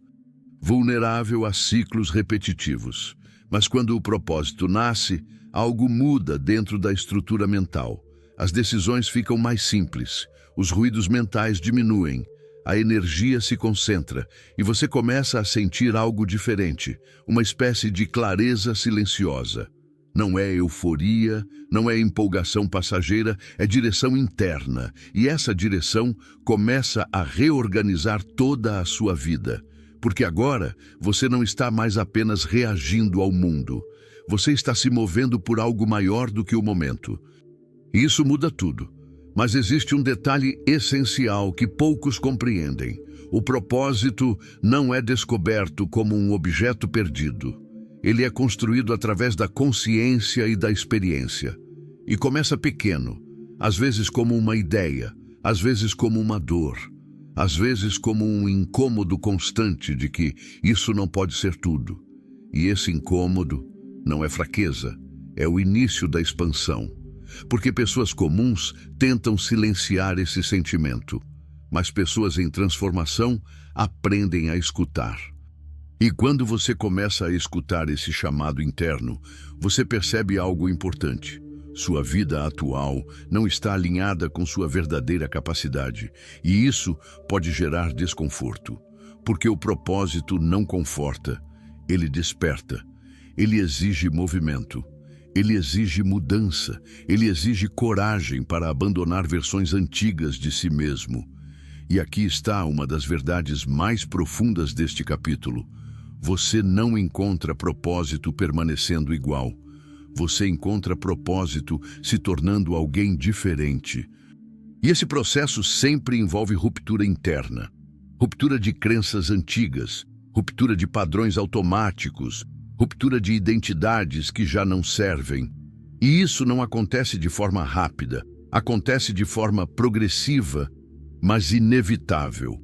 Vulnerável a ciclos repetitivos. Mas quando o propósito nasce, algo muda dentro da estrutura mental. As decisões ficam mais simples, os ruídos mentais diminuem, a energia se concentra e você começa a sentir algo diferente, uma espécie de clareza silenciosa. Não é euforia, não é empolgação passageira, é direção interna. E essa direção começa a reorganizar toda a sua vida. Porque agora você não está mais apenas reagindo ao mundo. Você está se movendo por algo maior do que o momento. Isso muda tudo, mas existe um detalhe essencial que poucos compreendem. O propósito não é descoberto como um objeto perdido. Ele é construído através da consciência e da experiência. E começa pequeno, às vezes como uma ideia, às vezes como uma dor, às vezes como um incômodo constante de que isso não pode ser tudo. E esse incômodo não é fraqueza, é o início da expansão. Porque pessoas comuns tentam silenciar esse sentimento, mas pessoas em transformação aprendem a escutar. E quando você começa a escutar esse chamado interno, você percebe algo importante. Sua vida atual não está alinhada com sua verdadeira capacidade, e isso pode gerar desconforto, porque o propósito não conforta, ele desperta, ele exige movimento. Ele exige mudança, ele exige coragem para abandonar versões antigas de si mesmo. E aqui está uma das verdades mais profundas deste capítulo. Você não encontra propósito permanecendo igual. Você encontra propósito se tornando alguém diferente. E esse processo sempre envolve ruptura interna. Ruptura de crenças antigas, ruptura de padrões automáticos, ruptura de identidades que já não servem. E isso não acontece de forma rápida, acontece de forma progressiva, mas inevitável.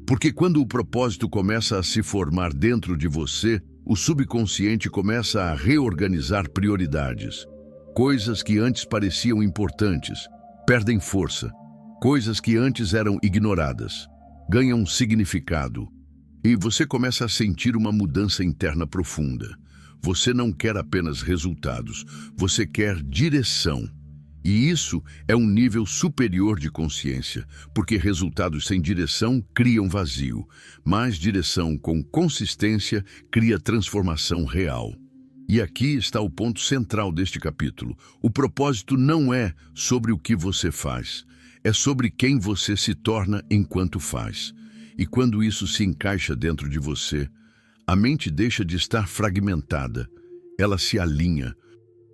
Porque quando o propósito começa a se formar dentro de você, o subconsciente começa a reorganizar prioridades. Coisas que antes pareciam importantes perdem força. Coisas que antes eram ignoradas ganham significado. E você começa a sentir uma mudança interna profunda. Você não quer apenas resultados, você quer direção. E isso é um nível superior de consciência, porque resultados sem direção criam vazio, mas direção com consistência cria transformação real. E aqui está o ponto central deste capítulo. O propósito não é sobre o que você faz, é sobre quem você se torna enquanto faz. E quando isso se encaixa dentro de você, a mente deixa de estar fragmentada, ela se alinha.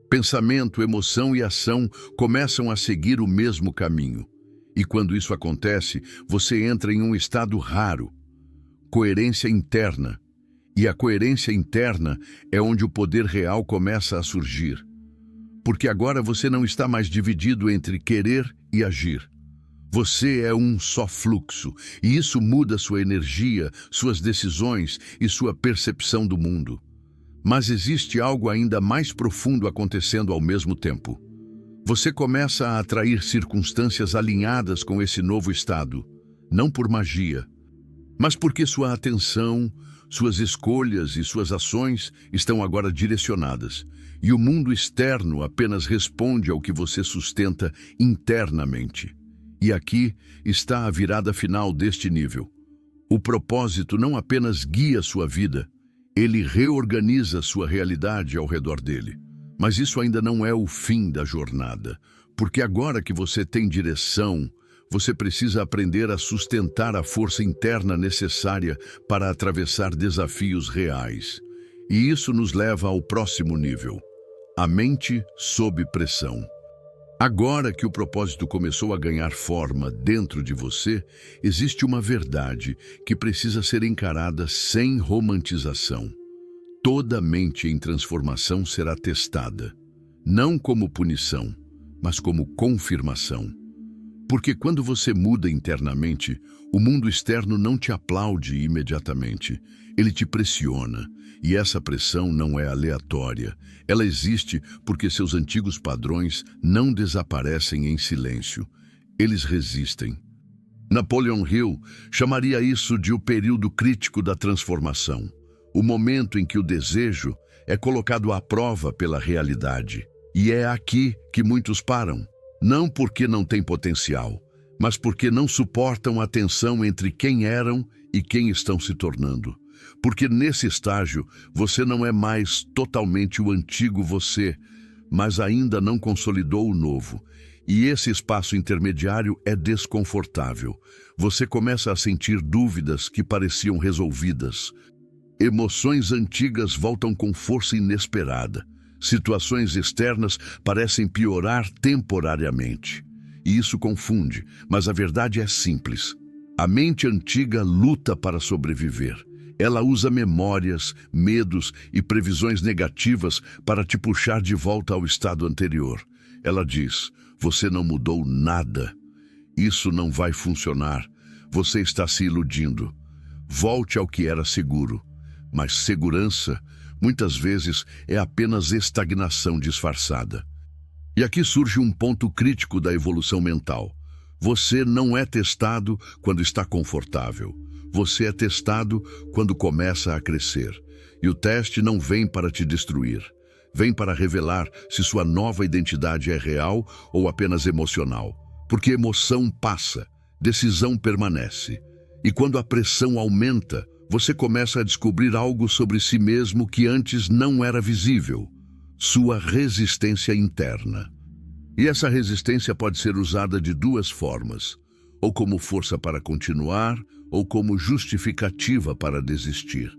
Pensamento, emoção e ação começam a seguir o mesmo caminho. E quando isso acontece, você entra em um estado raro, coerência interna. E a coerência interna é onde o poder real começa a surgir. Porque agora você não está mais dividido entre querer e agir. Você é um só fluxo, e isso muda sua energia, suas decisões e sua percepção do mundo. Mas existe algo ainda mais profundo acontecendo ao mesmo tempo. Você começa a atrair circunstâncias alinhadas com esse novo estado, não por magia, mas porque sua atenção, suas escolhas e suas ações estão agora direcionadas, e o mundo externo apenas responde ao que você sustenta internamente. E aqui está a virada final deste nível. O propósito não apenas guia sua vida, ele reorganiza sua realidade ao redor dele. Mas isso ainda não é o fim da jornada, porque agora que você tem direção, você precisa aprender a sustentar a força interna necessária para atravessar desafios reais. E isso nos leva ao próximo nível: a mente sob pressão. Agora que o propósito começou a ganhar forma dentro de você, existe uma verdade que precisa ser encarada sem romantização. Toda mente em transformação será testada, não como punição, mas como confirmação. Porque quando você muda internamente, o mundo externo não te aplaude imediatamente, ele te pressiona. E essa pressão não é aleatória, ela existe porque seus antigos padrões não desaparecem em silêncio, eles resistem. Napoleon Hill chamaria isso de o período crítico da transformação, o momento em que o desejo é colocado à prova pela realidade. E é aqui que muitos param, não porque não têm potencial, mas porque não suportam a tensão entre quem eram e quem estão se tornando. Porque nesse estágio, você não é mais totalmente o antigo você, mas ainda não consolidou o novo. E esse espaço intermediário é desconfortável. Você começa a sentir dúvidas que pareciam resolvidas. Emoções antigas voltam com força inesperada. Situações externas parecem piorar temporariamente. E isso confunde, mas a verdade é simples. A mente antiga luta para sobreviver. Ela usa memórias, medos e previsões negativas para te puxar de volta ao estado anterior. Ela diz: você não mudou nada. Isso não vai funcionar. Você está se iludindo. Volte ao que era seguro. Mas segurança, muitas vezes, é apenas estagnação disfarçada. E aqui surge um ponto crítico da evolução mental. Você não é testado quando está confortável. Você é testado quando começa a crescer. E o teste não vem para te destruir. Vem para revelar se sua nova identidade é real ou apenas emocional. Porque emoção passa, decisão permanece. E quando a pressão aumenta, você começa a descobrir algo sobre si mesmo que antes não era visível. Sua resistência interna. E essa resistência pode ser usada de duas formas: ou como força para continuar, ou como justificativa para desistir.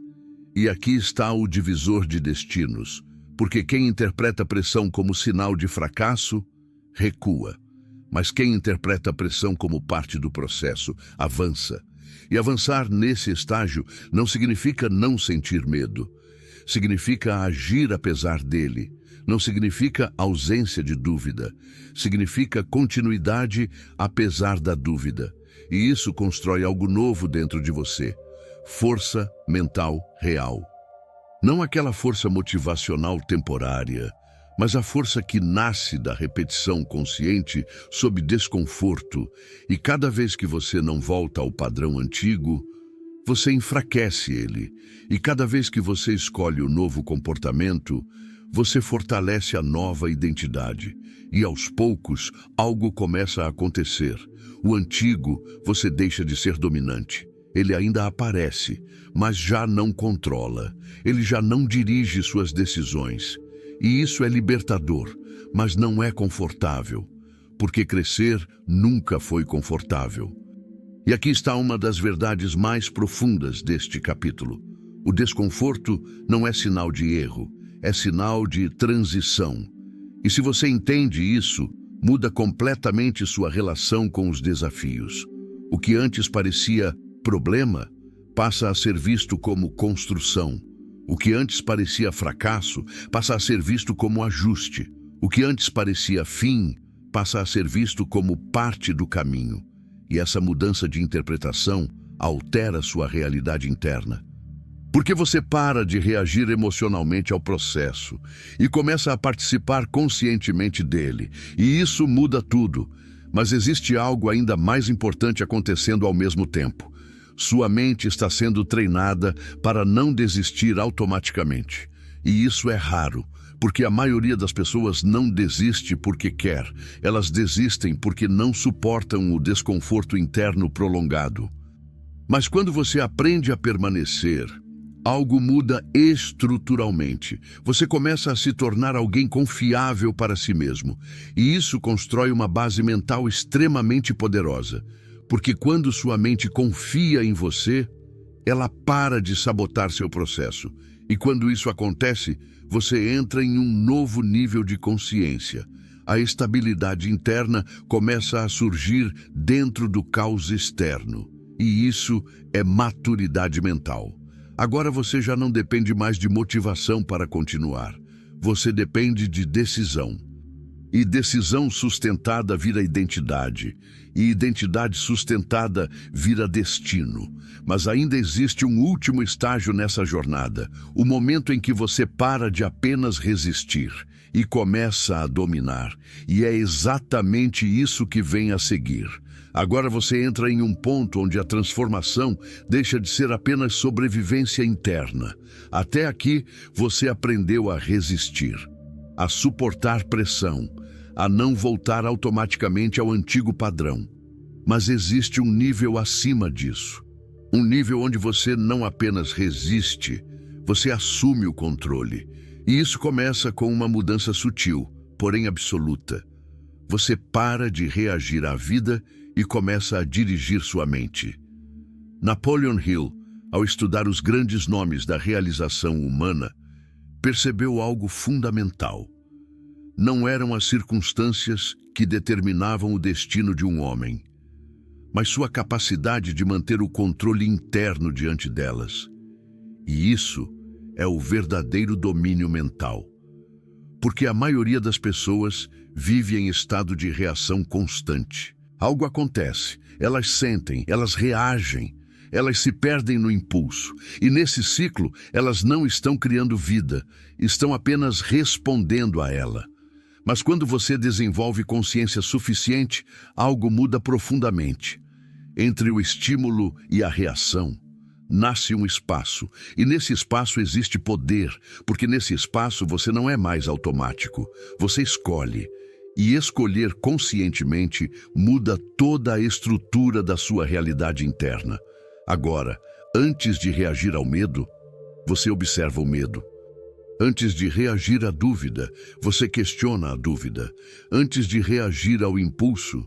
E aqui está o divisor de destinos, porque quem interpreta a pressão como sinal de fracasso, recua. Mas quem interpreta a pressão como parte do processo, avança. E avançar nesse estágio não significa não sentir medo. Significa agir apesar dele. Não significa ausência de dúvida. Significa continuidade apesar da dúvida. E isso constrói algo novo dentro de você. Força mental real. Não aquela força motivacional temporária, mas a força que nasce da repetição consciente sob desconforto. E cada vez que você não volta ao padrão antigo, você enfraquece ele. E cada vez que você escolhe o novo comportamento, você fortalece a nova identidade. E aos poucos, algo começa a acontecer. O antigo, você deixa de ser dominante. Ele ainda aparece, mas já não controla. Ele já não dirige suas decisões. E isso é libertador, mas não é confortável. Porque crescer nunca foi confortável. E aqui está uma das verdades mais profundas deste capítulo. O desconforto não é sinal de erro, é sinal de transição. E se você entende isso, muda completamente sua relação com os desafios. O que antes parecia problema, passa a ser visto como construção. O que antes parecia fracasso passa a ser visto como ajuste. O que antes parecia fim passa a ser visto como parte do caminho. E essa mudança de interpretação altera sua realidade interna. Porque você para de reagir emocionalmente ao processo e começa a participar conscientemente dele. E isso muda tudo. Mas existe algo ainda mais importante acontecendo ao mesmo tempo. Sua mente está sendo treinada para não desistir automaticamente. E isso é raro, porque a maioria das pessoas não desiste porque quer. Elas desistem porque não suportam o desconforto interno prolongado. Mas quando você aprende a permanecer, algo muda estruturalmente. Você começa a se tornar alguém confiável para si mesmo. E isso constrói uma base mental extremamente poderosa. Porque quando sua mente confia em você, ela para de sabotar seu processo. E quando isso acontece, você entra em um novo nível de consciência. A estabilidade interna começa a surgir dentro do caos externo. E isso é maturidade mental. Agora você já não depende mais de motivação para continuar. Você depende de decisão. E decisão sustentada vira identidade. E identidade sustentada vira destino. Mas ainda existe um último estágio nessa jornada. O momento em que você para de apenas resistir e começa a dominar. E é exatamente isso que vem a seguir. Agora você entra em um ponto onde a transformação deixa de ser apenas sobrevivência interna. Até aqui, você aprendeu a resistir, a suportar pressão, a não voltar automaticamente ao antigo padrão. Mas existe um nível acima disso. Um nível onde você não apenas resiste, você assume o controle. E isso começa com uma mudança sutil, porém absoluta. Você para de reagir à vida e começa a dirigir sua mente. Napoleon Hill, ao estudar os grandes nomes da realização humana, percebeu algo fundamental. Não eram as circunstâncias que determinavam o destino de um homem, mas sua capacidade de manter o controle interno diante delas. E isso é o verdadeiro domínio mental. Porque a maioria das pessoas vive em estado de reação constante. Algo acontece, elas sentem, elas reagem, elas se perdem no impulso. E nesse ciclo, elas não estão criando vida, estão apenas respondendo a ela. Mas quando você desenvolve consciência suficiente, algo muda profundamente. Entre o estímulo e a reação, nasce um espaço. E nesse espaço existe poder, porque nesse espaço você não é mais automático, você escolhe. E escolher conscientemente muda toda a estrutura da sua realidade interna. Agora, antes de reagir ao medo, você observa o medo. Antes de reagir à dúvida, você questiona a dúvida. Antes de reagir ao impulso,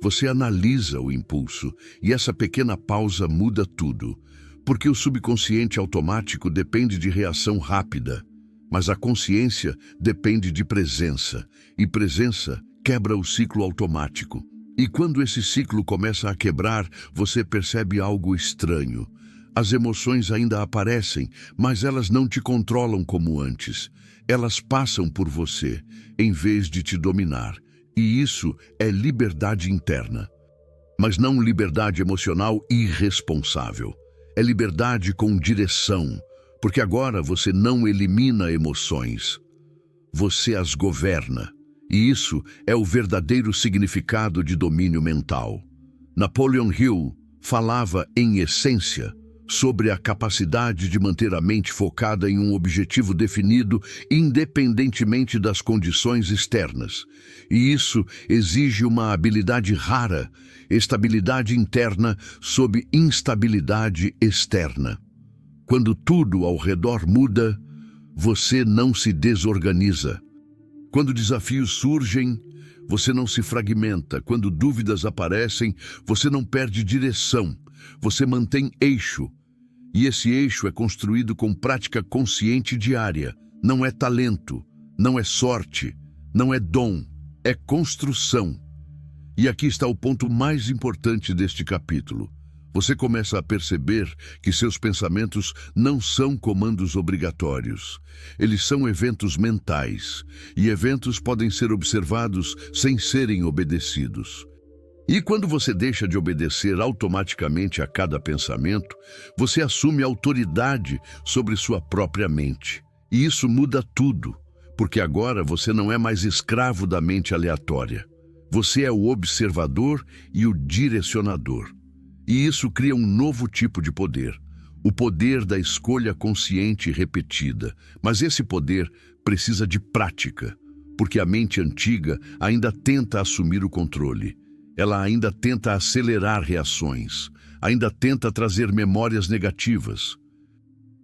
você analisa o impulso. E essa pequena pausa muda tudo. Porque o subconsciente automático depende de reação rápida. Mas a consciência depende de presença, e presença quebra o ciclo automático. E quando esse ciclo começa a quebrar, você percebe algo estranho. As emoções ainda aparecem, mas elas não te controlam como antes. Elas passam por você, em vez de te dominar. E isso é liberdade interna. Mas não liberdade emocional irresponsável. É liberdade com direção. Porque agora você não elimina emoções, você as governa. E isso é o verdadeiro significado de domínio mental. Napoleon Hill falava, em essência, sobre a capacidade de manter a mente focada em um objetivo definido, independentemente das condições externas. E isso exige uma habilidade rara, estabilidade interna sob instabilidade externa. Quando tudo ao redor muda, você não se desorganiza. Quando desafios surgem, você não se fragmenta. Quando dúvidas aparecem, você não perde direção. Você mantém eixo. E esse eixo é construído com prática consciente diária. Não é talento, não é sorte, não é dom, é construção. E aqui está o ponto mais importante deste capítulo. Você começa a perceber que seus pensamentos não são comandos obrigatórios. Eles são eventos mentais, e eventos podem ser observados sem serem obedecidos. E quando você deixa de obedecer automaticamente a cada pensamento, você assume autoridade sobre sua própria mente. E isso muda tudo, porque agora você não é mais escravo da mente aleatória. Você é o observador e o direcionador. E isso cria um novo tipo de poder, o poder da escolha consciente e repetida. Mas esse poder precisa de prática, porque a mente antiga ainda tenta assumir o controle. Ela ainda tenta acelerar reações, ainda tenta trazer memórias negativas,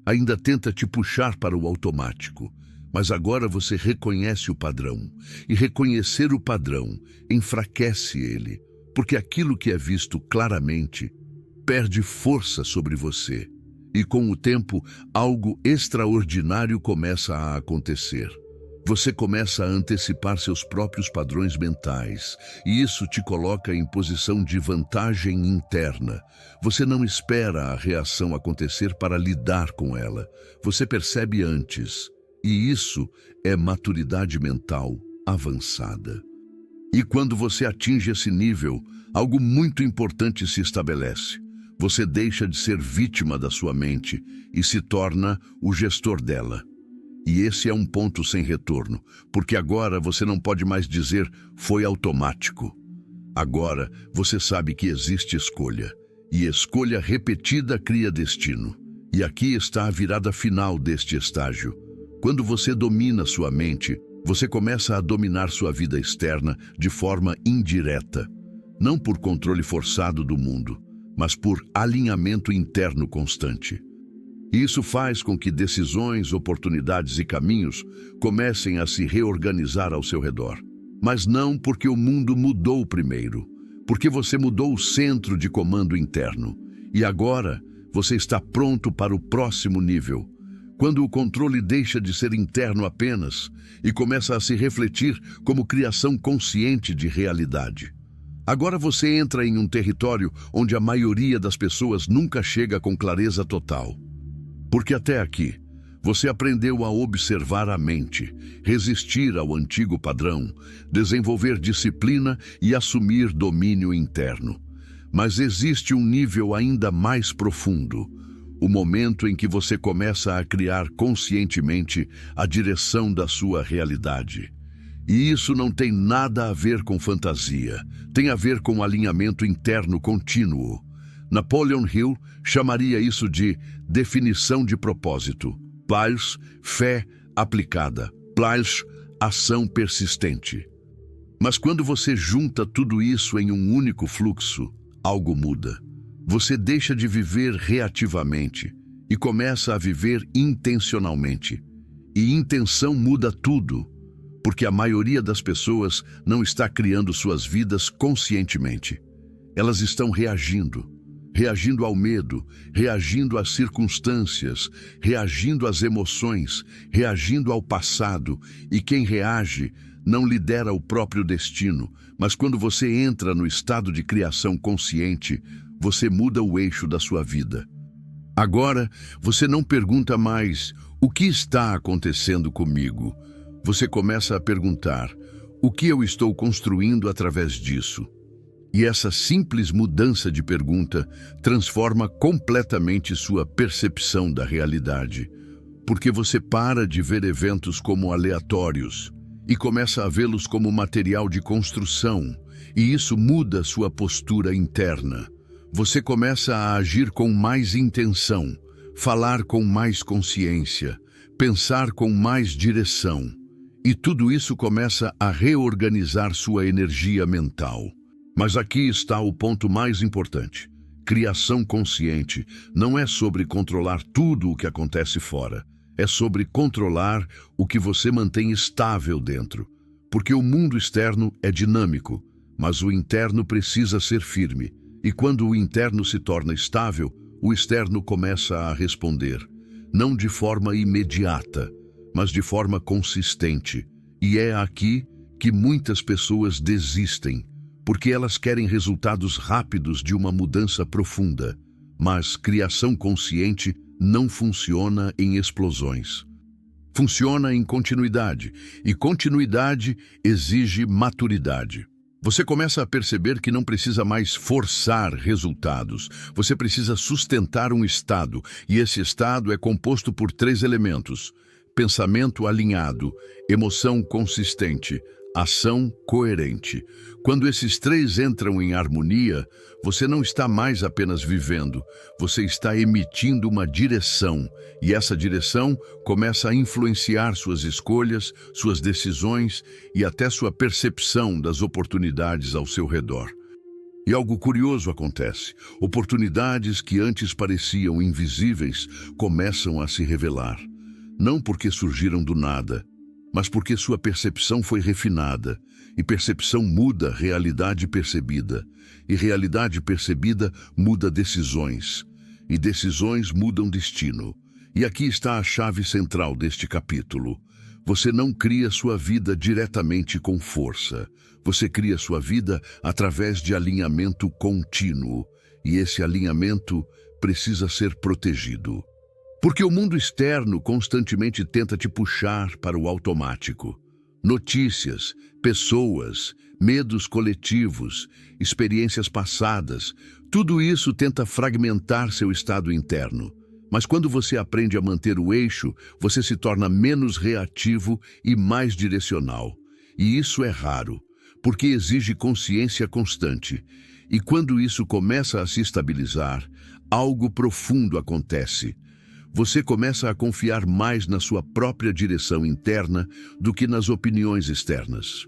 ainda tenta te puxar para o automático. Mas agora você reconhece o padrão, e reconhecer o padrão enfraquece ele, porque aquilo que é visto claramente perde força sobre você. E com o tempo, algo extraordinário começa a acontecer. Você começa a antecipar seus próprios padrões mentais, e isso te coloca em posição de vantagem interna. Você não espera a reação acontecer para lidar com ela. Você percebe antes. E isso é maturidade mental avançada. E quando você atinge esse nível, algo muito importante se estabelece. Você deixa de ser vítima da sua mente e se torna o gestor dela. E esse é um ponto sem retorno, porque agora você não pode mais dizer "foi automático". Agora você sabe que existe escolha, e escolha repetida cria destino. E aqui está a virada final deste estágio. Quando você domina sua mente, você começa a dominar sua vida externa de forma indireta, não por controle forçado do mundo, mas por alinhamento interno constante. Isso faz com que decisões, oportunidades e caminhos comecem a se reorganizar ao seu redor. Mas não porque o mundo mudou primeiro, porque você mudou o centro de comando interno. E agora você está pronto para o próximo nível, quando o controle deixa de ser interno apenas e começa a se refletir como criação consciente de realidade. Agora você entra em um território onde a maioria das pessoas nunca chega com clareza total. Porque até aqui, você aprendeu a observar a mente, resistir ao antigo padrão, desenvolver disciplina e assumir domínio interno. Mas existe um nível ainda mais profundo, o momento em que você começa a criar conscientemente a direção da sua realidade. E isso não tem nada a ver com fantasia, tem a ver com alinhamento interno contínuo. Napoleon Hill chamaria isso de definição de propósito. Pliers, fé aplicada. Pliers, ação persistente. Mas quando você junta tudo isso em um único fluxo, algo muda. Você deixa de viver reativamente e começa a viver intencionalmente. E intenção muda tudo, porque a maioria das pessoas não está criando suas vidas conscientemente. Elas estão reagindo ao medo, reagindo às circunstâncias, reagindo às emoções, reagindo ao passado, e quem reage não lidera o próprio destino, mas quando você entra no estado de criação consciente, você muda o eixo da sua vida. Agora, você não pergunta mais "o que está acontecendo comigo?". Você começa a perguntar "o que eu estou construindo através disso?". E essa simples mudança de pergunta transforma completamente sua percepção da realidade, porque você para de ver eventos como aleatórios e começa a vê-los como material de construção, e isso muda sua postura interna. Você começa a agir com mais intenção, falar com mais consciência, pensar com mais direção, e tudo isso começa a reorganizar sua energia mental. Mas aqui está o ponto mais importante. Criação consciente não é sobre controlar tudo o que acontece fora. É sobre controlar o que você mantém estável dentro. Porque o mundo externo é dinâmico, mas o interno precisa ser firme. E quando o interno se torna estável, o externo começa a responder. Não de forma imediata, mas de forma consistente. E é aqui que muitas pessoas desistem, porque elas querem resultados rápidos de uma mudança profunda. Mas criação consciente não funciona em explosões. Funciona em continuidade, e continuidade exige maturidade. Você começa a perceber que não precisa mais forçar resultados. Você precisa sustentar um estado, e esse estado é composto por 3 elementos: pensamento alinhado, emoção consistente, ação coerente. Quando esses 3 entram em harmonia, você não está mais apenas vivendo, você está emitindo uma direção, e essa direção começa a influenciar suas escolhas, suas decisões e até sua percepção das oportunidades ao seu redor. E algo curioso acontece. Oportunidades que antes pareciam invisíveis começam a se revelar. Não porque surgiram do nada, mas porque sua percepção foi refinada, e percepção muda realidade percebida, e realidade percebida muda decisões, e decisões mudam destino. E aqui está a chave central deste capítulo. Você não cria sua vida diretamente com força. Você cria sua vida através de alinhamento contínuo, e esse alinhamento precisa ser protegido. Porque o mundo externo constantemente tenta te puxar para o automático. Notícias, pessoas, medos coletivos, experiências passadas, tudo isso tenta fragmentar seu estado interno. Mas quando você aprende a manter o eixo, você se torna menos reativo e mais direcional. E isso é raro, porque exige consciência constante. E quando isso começa a se estabilizar, algo profundo acontece. Você começa a confiar mais na sua própria direção interna do que nas opiniões externas.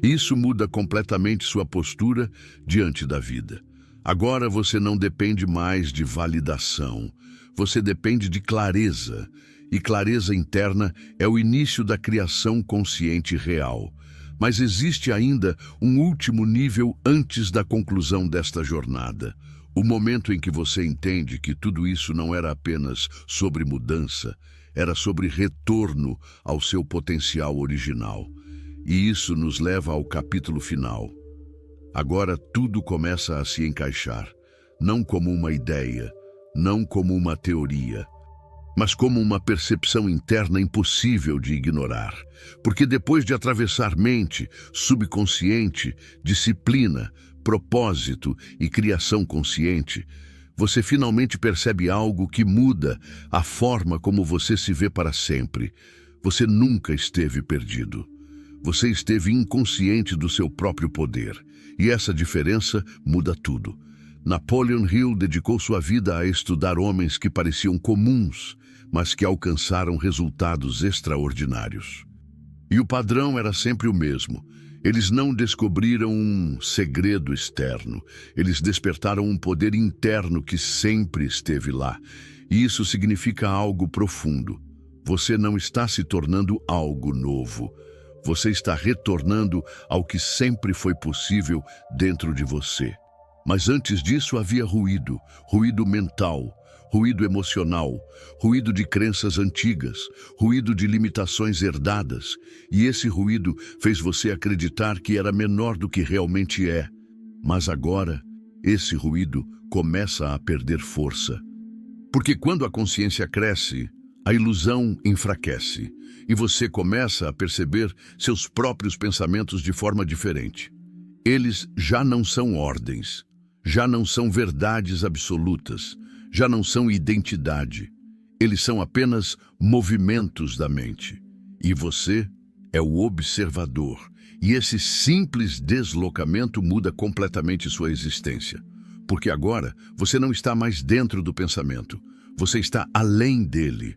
Isso muda completamente sua postura diante da vida. Agora você não depende mais de validação. Você depende de clareza. E clareza interna é o início da criação consciente real. Mas existe ainda um último nível antes da conclusão desta jornada. O momento em que você entende que tudo isso não era apenas sobre mudança, era sobre retorno ao seu potencial original. E isso nos leva ao capítulo final. Agora tudo começa a se encaixar, não como uma ideia, não como uma teoria, mas como uma percepção interna impossível de ignorar. Porque depois de atravessar mente, subconsciente, disciplina, propósito e criação consciente, você finalmente percebe algo que muda a forma como você se vê para sempre. Você nunca esteve perdido. Você esteve inconsciente do seu próprio poder. E essa diferença muda tudo. Napoleon Hill dedicou sua vida a estudar homens que pareciam comuns, mas que alcançaram resultados extraordinários. E o padrão era sempre o mesmo. Eles não descobriram um segredo externo. Eles despertaram um poder interno que sempre esteve lá. E isso significa algo profundo. Você não está se tornando algo novo. Você está retornando ao que sempre foi possível dentro de você. Mas antes disso havia ruído, ruído mental, ruído emocional, ruído de crenças antigas, ruído de limitações herdadas, e esse ruído fez você acreditar que era menor do que realmente é. Mas agora, esse ruído começa a perder força. Porque quando a consciência cresce, a ilusão enfraquece, e você começa a perceber seus próprios pensamentos de forma diferente. Eles já não são ordens, já não são verdades absolutas, já não são identidade. Eles são apenas movimentos da mente. E você é o observador. E esse simples deslocamento muda completamente sua existência. Porque agora você não está mais dentro do pensamento. Você está além dele.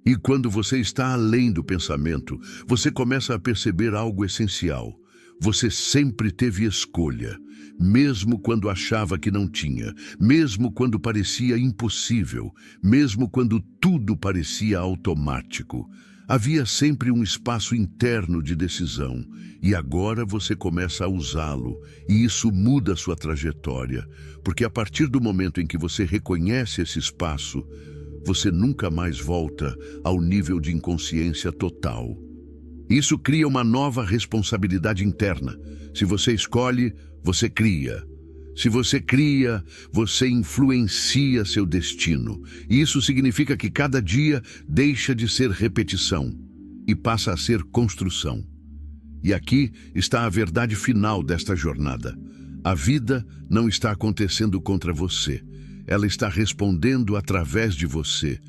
E quando você está além do pensamento, você começa a perceber algo essencial. Você sempre teve escolha, mesmo quando achava que não tinha, mesmo quando parecia impossível, mesmo quando tudo parecia automático. Havia sempre um espaço interno de decisão, e agora você começa a usá-lo, e isso muda sua trajetória, porque a partir do momento em que você reconhece esse espaço, você nunca mais volta ao nível de inconsciência total. Isso cria uma nova responsabilidade interna. Se você escolhe, você cria. Se você cria, você influencia seu destino. E isso significa que cada dia deixa de ser repetição e passa a ser construção. E aqui está a verdade final desta jornada. A vida não está acontecendo contra você. Ela está respondendo através de você.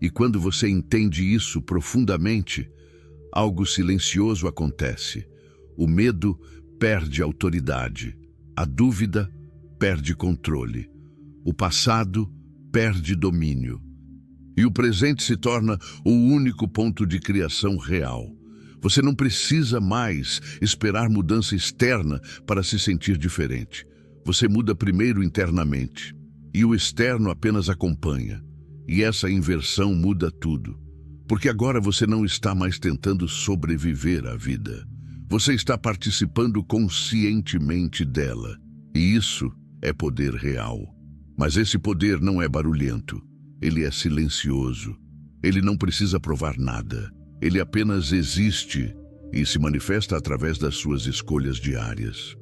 E quando você entende isso profundamente, algo silencioso acontece. O medo perde autoridade. A dúvida perde controle. O passado perde domínio. E o presente se torna o único ponto de criação real. Você não precisa mais esperar mudança externa para se sentir diferente. Você muda primeiro internamente, e o externo apenas acompanha. E essa inversão muda tudo. Porque agora você não está mais tentando sobreviver à vida. Você está participando conscientemente dela. E isso é poder real. Mas esse poder não é barulhento. Ele é silencioso. Ele não precisa provar nada. Ele apenas existe e se manifesta através das suas escolhas diárias.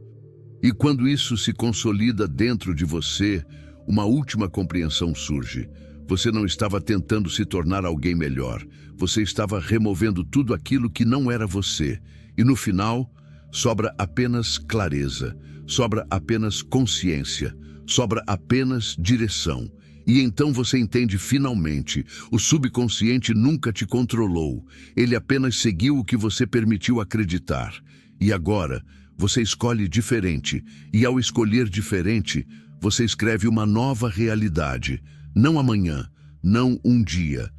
E quando isso se consolida dentro de você, uma última compreensão surge. Você não estava tentando se tornar alguém melhor. Você estava removendo tudo aquilo que não era você. E no final, sobra apenas clareza, sobra apenas consciência, sobra apenas direção. E então você entende finalmente, o subconsciente nunca te controlou. Ele apenas seguiu o que você permitiu acreditar. E agora, você escolhe diferente. E ao escolher diferente, você escreve uma nova realidade. Não amanhã, não um dia,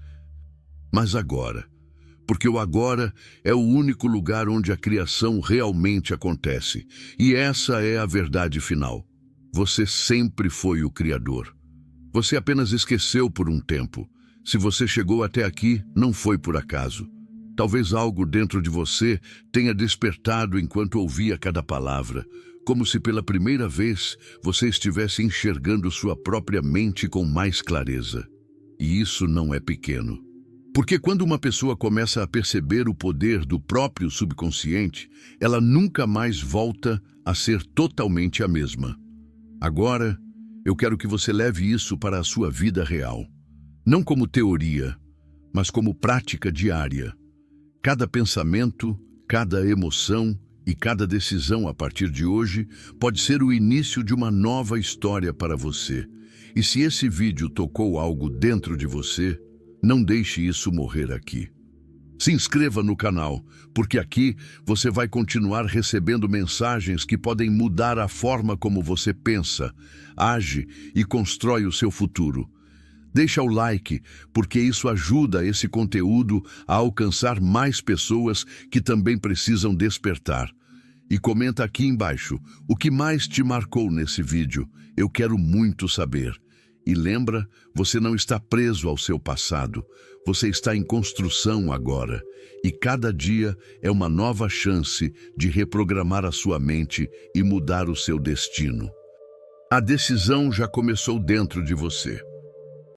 mas agora. Porque o agora é o único lugar onde a criação realmente acontece. E essa é a verdade final. Você sempre foi o Criador. Você apenas esqueceu por um tempo. Se você chegou até aqui, não foi por acaso. Talvez algo dentro de você tenha despertado enquanto ouvia cada palavra, como se pela primeira vez você estivesse enxergando sua própria mente com mais clareza. E isso não é pequeno. Porque quando uma pessoa começa a perceber o poder do próprio subconsciente, ela nunca mais volta a ser totalmente a mesma. Agora, eu quero que você leve isso para a sua vida real. Não como teoria, mas como prática diária. Cada pensamento, cada emoção e cada decisão a partir de hoje pode ser o início de uma nova história para você. E se esse vídeo tocou algo dentro de você, não deixe isso morrer aqui. Se inscreva no canal, porque aqui você vai continuar recebendo mensagens que podem mudar a forma como você pensa, age e constrói o seu futuro. Deixa o like, porque isso ajuda esse conteúdo a alcançar mais pessoas que também precisam despertar. E comenta aqui embaixo o que mais te marcou nesse vídeo. Eu quero muito saber. E lembra, você não está preso ao seu passado. Você está em construção agora. E cada dia é uma nova chance de reprogramar a sua mente e mudar o seu destino. A decisão já começou dentro de você.